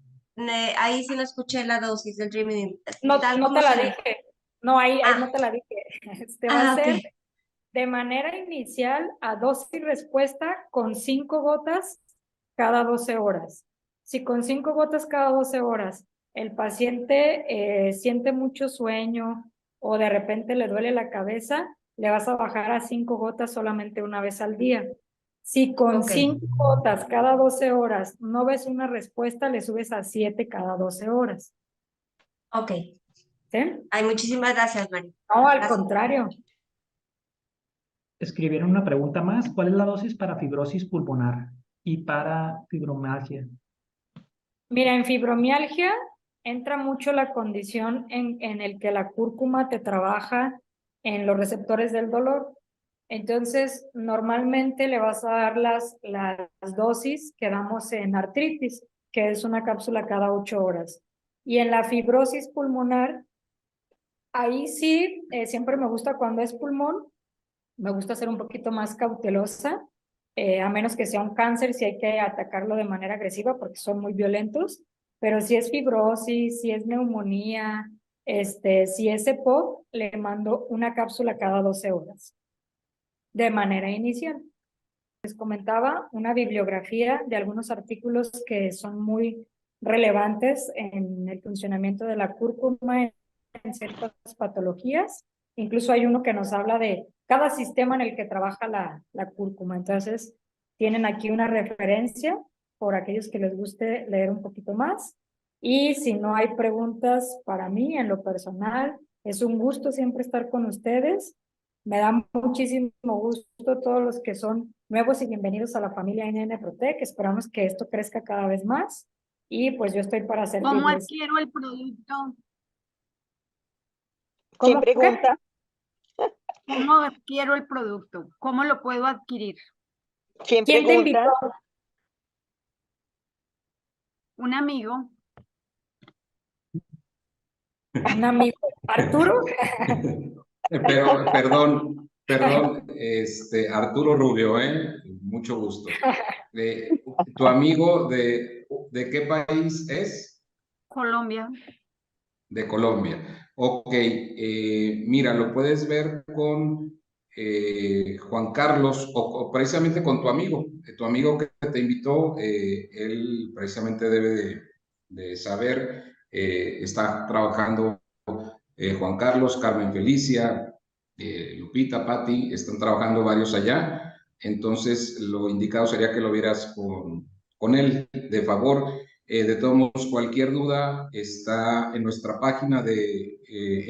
ahí sí no escuché la dosis del Dreaming Deep. No Tal te como la se- dije. No, ahí Ah. no te la dije. Va a ok. ser de manera inicial a dosis respuesta con 5 gotas cada 12 horas. Si con 5 gotas cada 12 horas el paciente siente mucho sueño o de repente le duele la cabeza, le vas a bajar a 5 gotas solamente una vez al día. Si con Ok. 5 gotas cada 12 horas no ves una respuesta, le subes a 7 cada 12 horas. Ok. ¿Sí? Ay, muchísimas gracias, Mari. No, al Gracias. contrario. Escribieron una pregunta más. ¿Cuál es la dosis para fibrosis pulmonar y para fibromialgia? Mira, en fibromialgia entra mucho la condición en el que la cúrcuma te trabaja en los receptores del dolor. Entonces, normalmente le vas a dar las dosis que damos en artritis, que es una cápsula cada 8 horas. Y en la fibrosis pulmonar, ahí sí, siempre me gusta cuando es pulmón, me gusta ser un poquito más cautelosa, a menos que sea un cáncer, si hay que atacarlo de manera agresiva porque son muy violentos, pero si es fibrosis, si es neumonía, si es EPOC, le mando una cápsula cada 12 horas de manera inicial. Les comentaba una bibliografía de algunos artículos que son muy relevantes en el funcionamiento de la cúrcuma en ciertas patologías. Incluso hay uno que nos habla de cada sistema en el que trabaja la cúrcuma. Entonces, tienen aquí una referencia por aquellos que les guste leer un poquito más. Y si no hay preguntas para mí en lo personal, es un gusto siempre estar con ustedes. Me da muchísimo gusto todos los que son nuevos y bienvenidos a la familia NN Protec. Esperamos que esto crezca cada vez más y pues yo estoy para servirles. ¿Cómo adquiero el producto? ¿Cómo? ¿Quién pregunta? ¿Cómo adquiero el producto? ¿Cómo lo puedo adquirir? ¿Quién ¿Quién te invitó? pregunta? Un amigo. Un amigo. ¿Arturo? Pero, perdón, Arturo Rubio, mucho gusto. ¿Tu amigo de qué país es? Colombia. De Colombia. Ok, mira, lo puedes ver con Juan Carlos o precisamente con tu amigo. Tu amigo que te invitó, él precisamente debe de saber, está trabajando Juan Carlos, Carmen Felicia, Lupita, Patti, están trabajando varios allá. Entonces, lo indicado sería que lo vieras con él, de favor. De todos modos, cualquier duda está en nuestra página de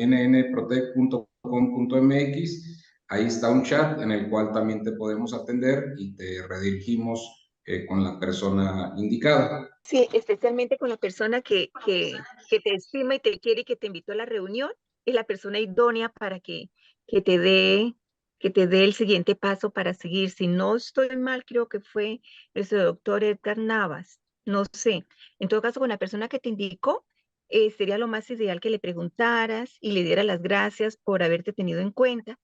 nnprotect.com.mx. Ahí está un chat en el cual también te podemos atender y te redirigimos con la persona indicada. Sí, especialmente con la persona que te estima y te quiere y que te invitó a la reunión, es la persona idónea para que te dé el siguiente paso para seguir. Si no estoy mal, creo que fue nuestro doctor Edgar Navas, no sé. En todo caso, con la persona que te indicó, sería lo más ideal que le preguntaras y le dieras las gracias por haberte tenido en cuenta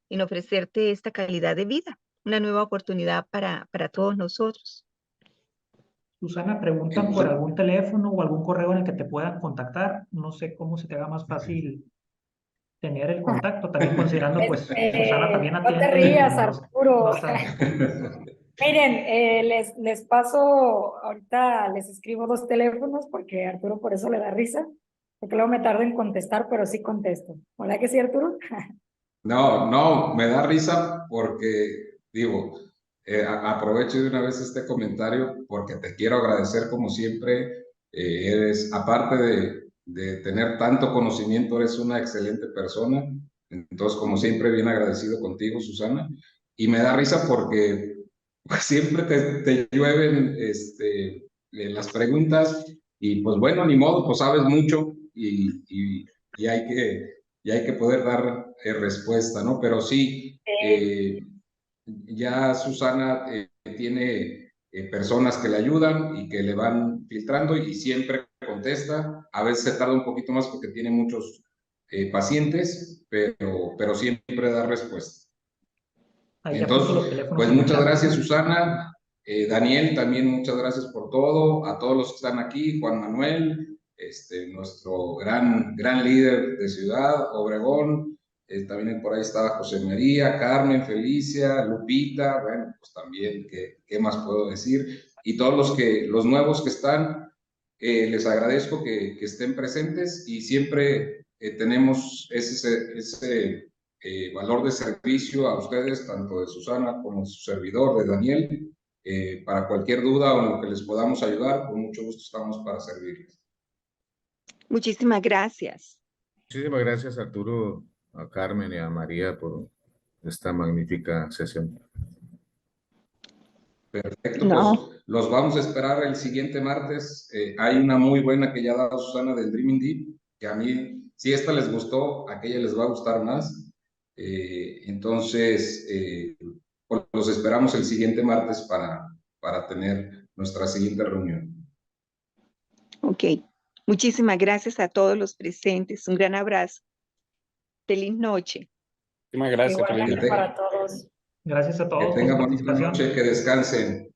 en ofrecerte esta calidad de vida, una nueva oportunidad para todos nosotros. Susana, preguntan por algún teléfono o algún correo en el que te puedan contactar. No sé cómo se te haga más fácil tener el contacto, también considerando, pues, Susana también No te atiende. rías, no Arturo. está- Miren, les paso, ahorita les escribo 2 teléfonos porque Arturo por eso le da risa, porque luego me tardo en contestar, pero sí contesto. ¿Verdad que sí, Arturo? No, me da risa porque, digo, aprovecho de una vez este comentario porque te quiero agradecer como siempre. Eres, aparte de tener tanto conocimiento, eres una excelente persona. Entonces, como siempre, bien agradecido contigo, Susana. Y me da risa porque pues, siempre te llueven las preguntas y pues bueno, ni modo, pues sabes mucho y hay que poder dar respuesta, ¿no? Pero sí, ya Susana tiene personas que le ayudan y que le van filtrando y siempre contesta. A veces se tarda un poquito más porque tiene muchos pacientes, pero siempre da respuesta. Ahí ya puso los Entonces, teléfonos pues en el muchas chat. gracias, Susana. Daniel, también muchas gracias por todo. A todos los que están aquí, Juan Manuel, nuestro gran líder de Ciudad, Obregón. También por ahí estaba José María, Carmen, Felicia, Lupita. Bueno, pues también, ¿qué más puedo decir? Y todos los nuevos que están, les agradezco que estén presentes y siempre tenemos ese valor de servicio a ustedes, tanto de Susana como de su servidor, de Daniel. Para cualquier duda o en lo que les podamos ayudar, con mucho gusto estamos para servirles. Muchísimas gracias. Muchísimas gracias, Arturo, a Carmen y a María por esta magnífica sesión. Perfecto, No. pues los vamos a esperar el siguiente martes. Hay una muy buena que ya ha dado Susana del Dreaming Deep, que a mí, si esta les gustó, a aquella les va a gustar más. Entonces, pues los esperamos el siguiente martes para tener nuestra siguiente reunión. Ok. Muchísimas gracias a todos los presentes. Un gran abrazo. Feliz noche. Muchísimas gracias. Igualmente Feliz noche. para todos. Gracias a Que todos por su tengan bonita participación. noche, que descansen.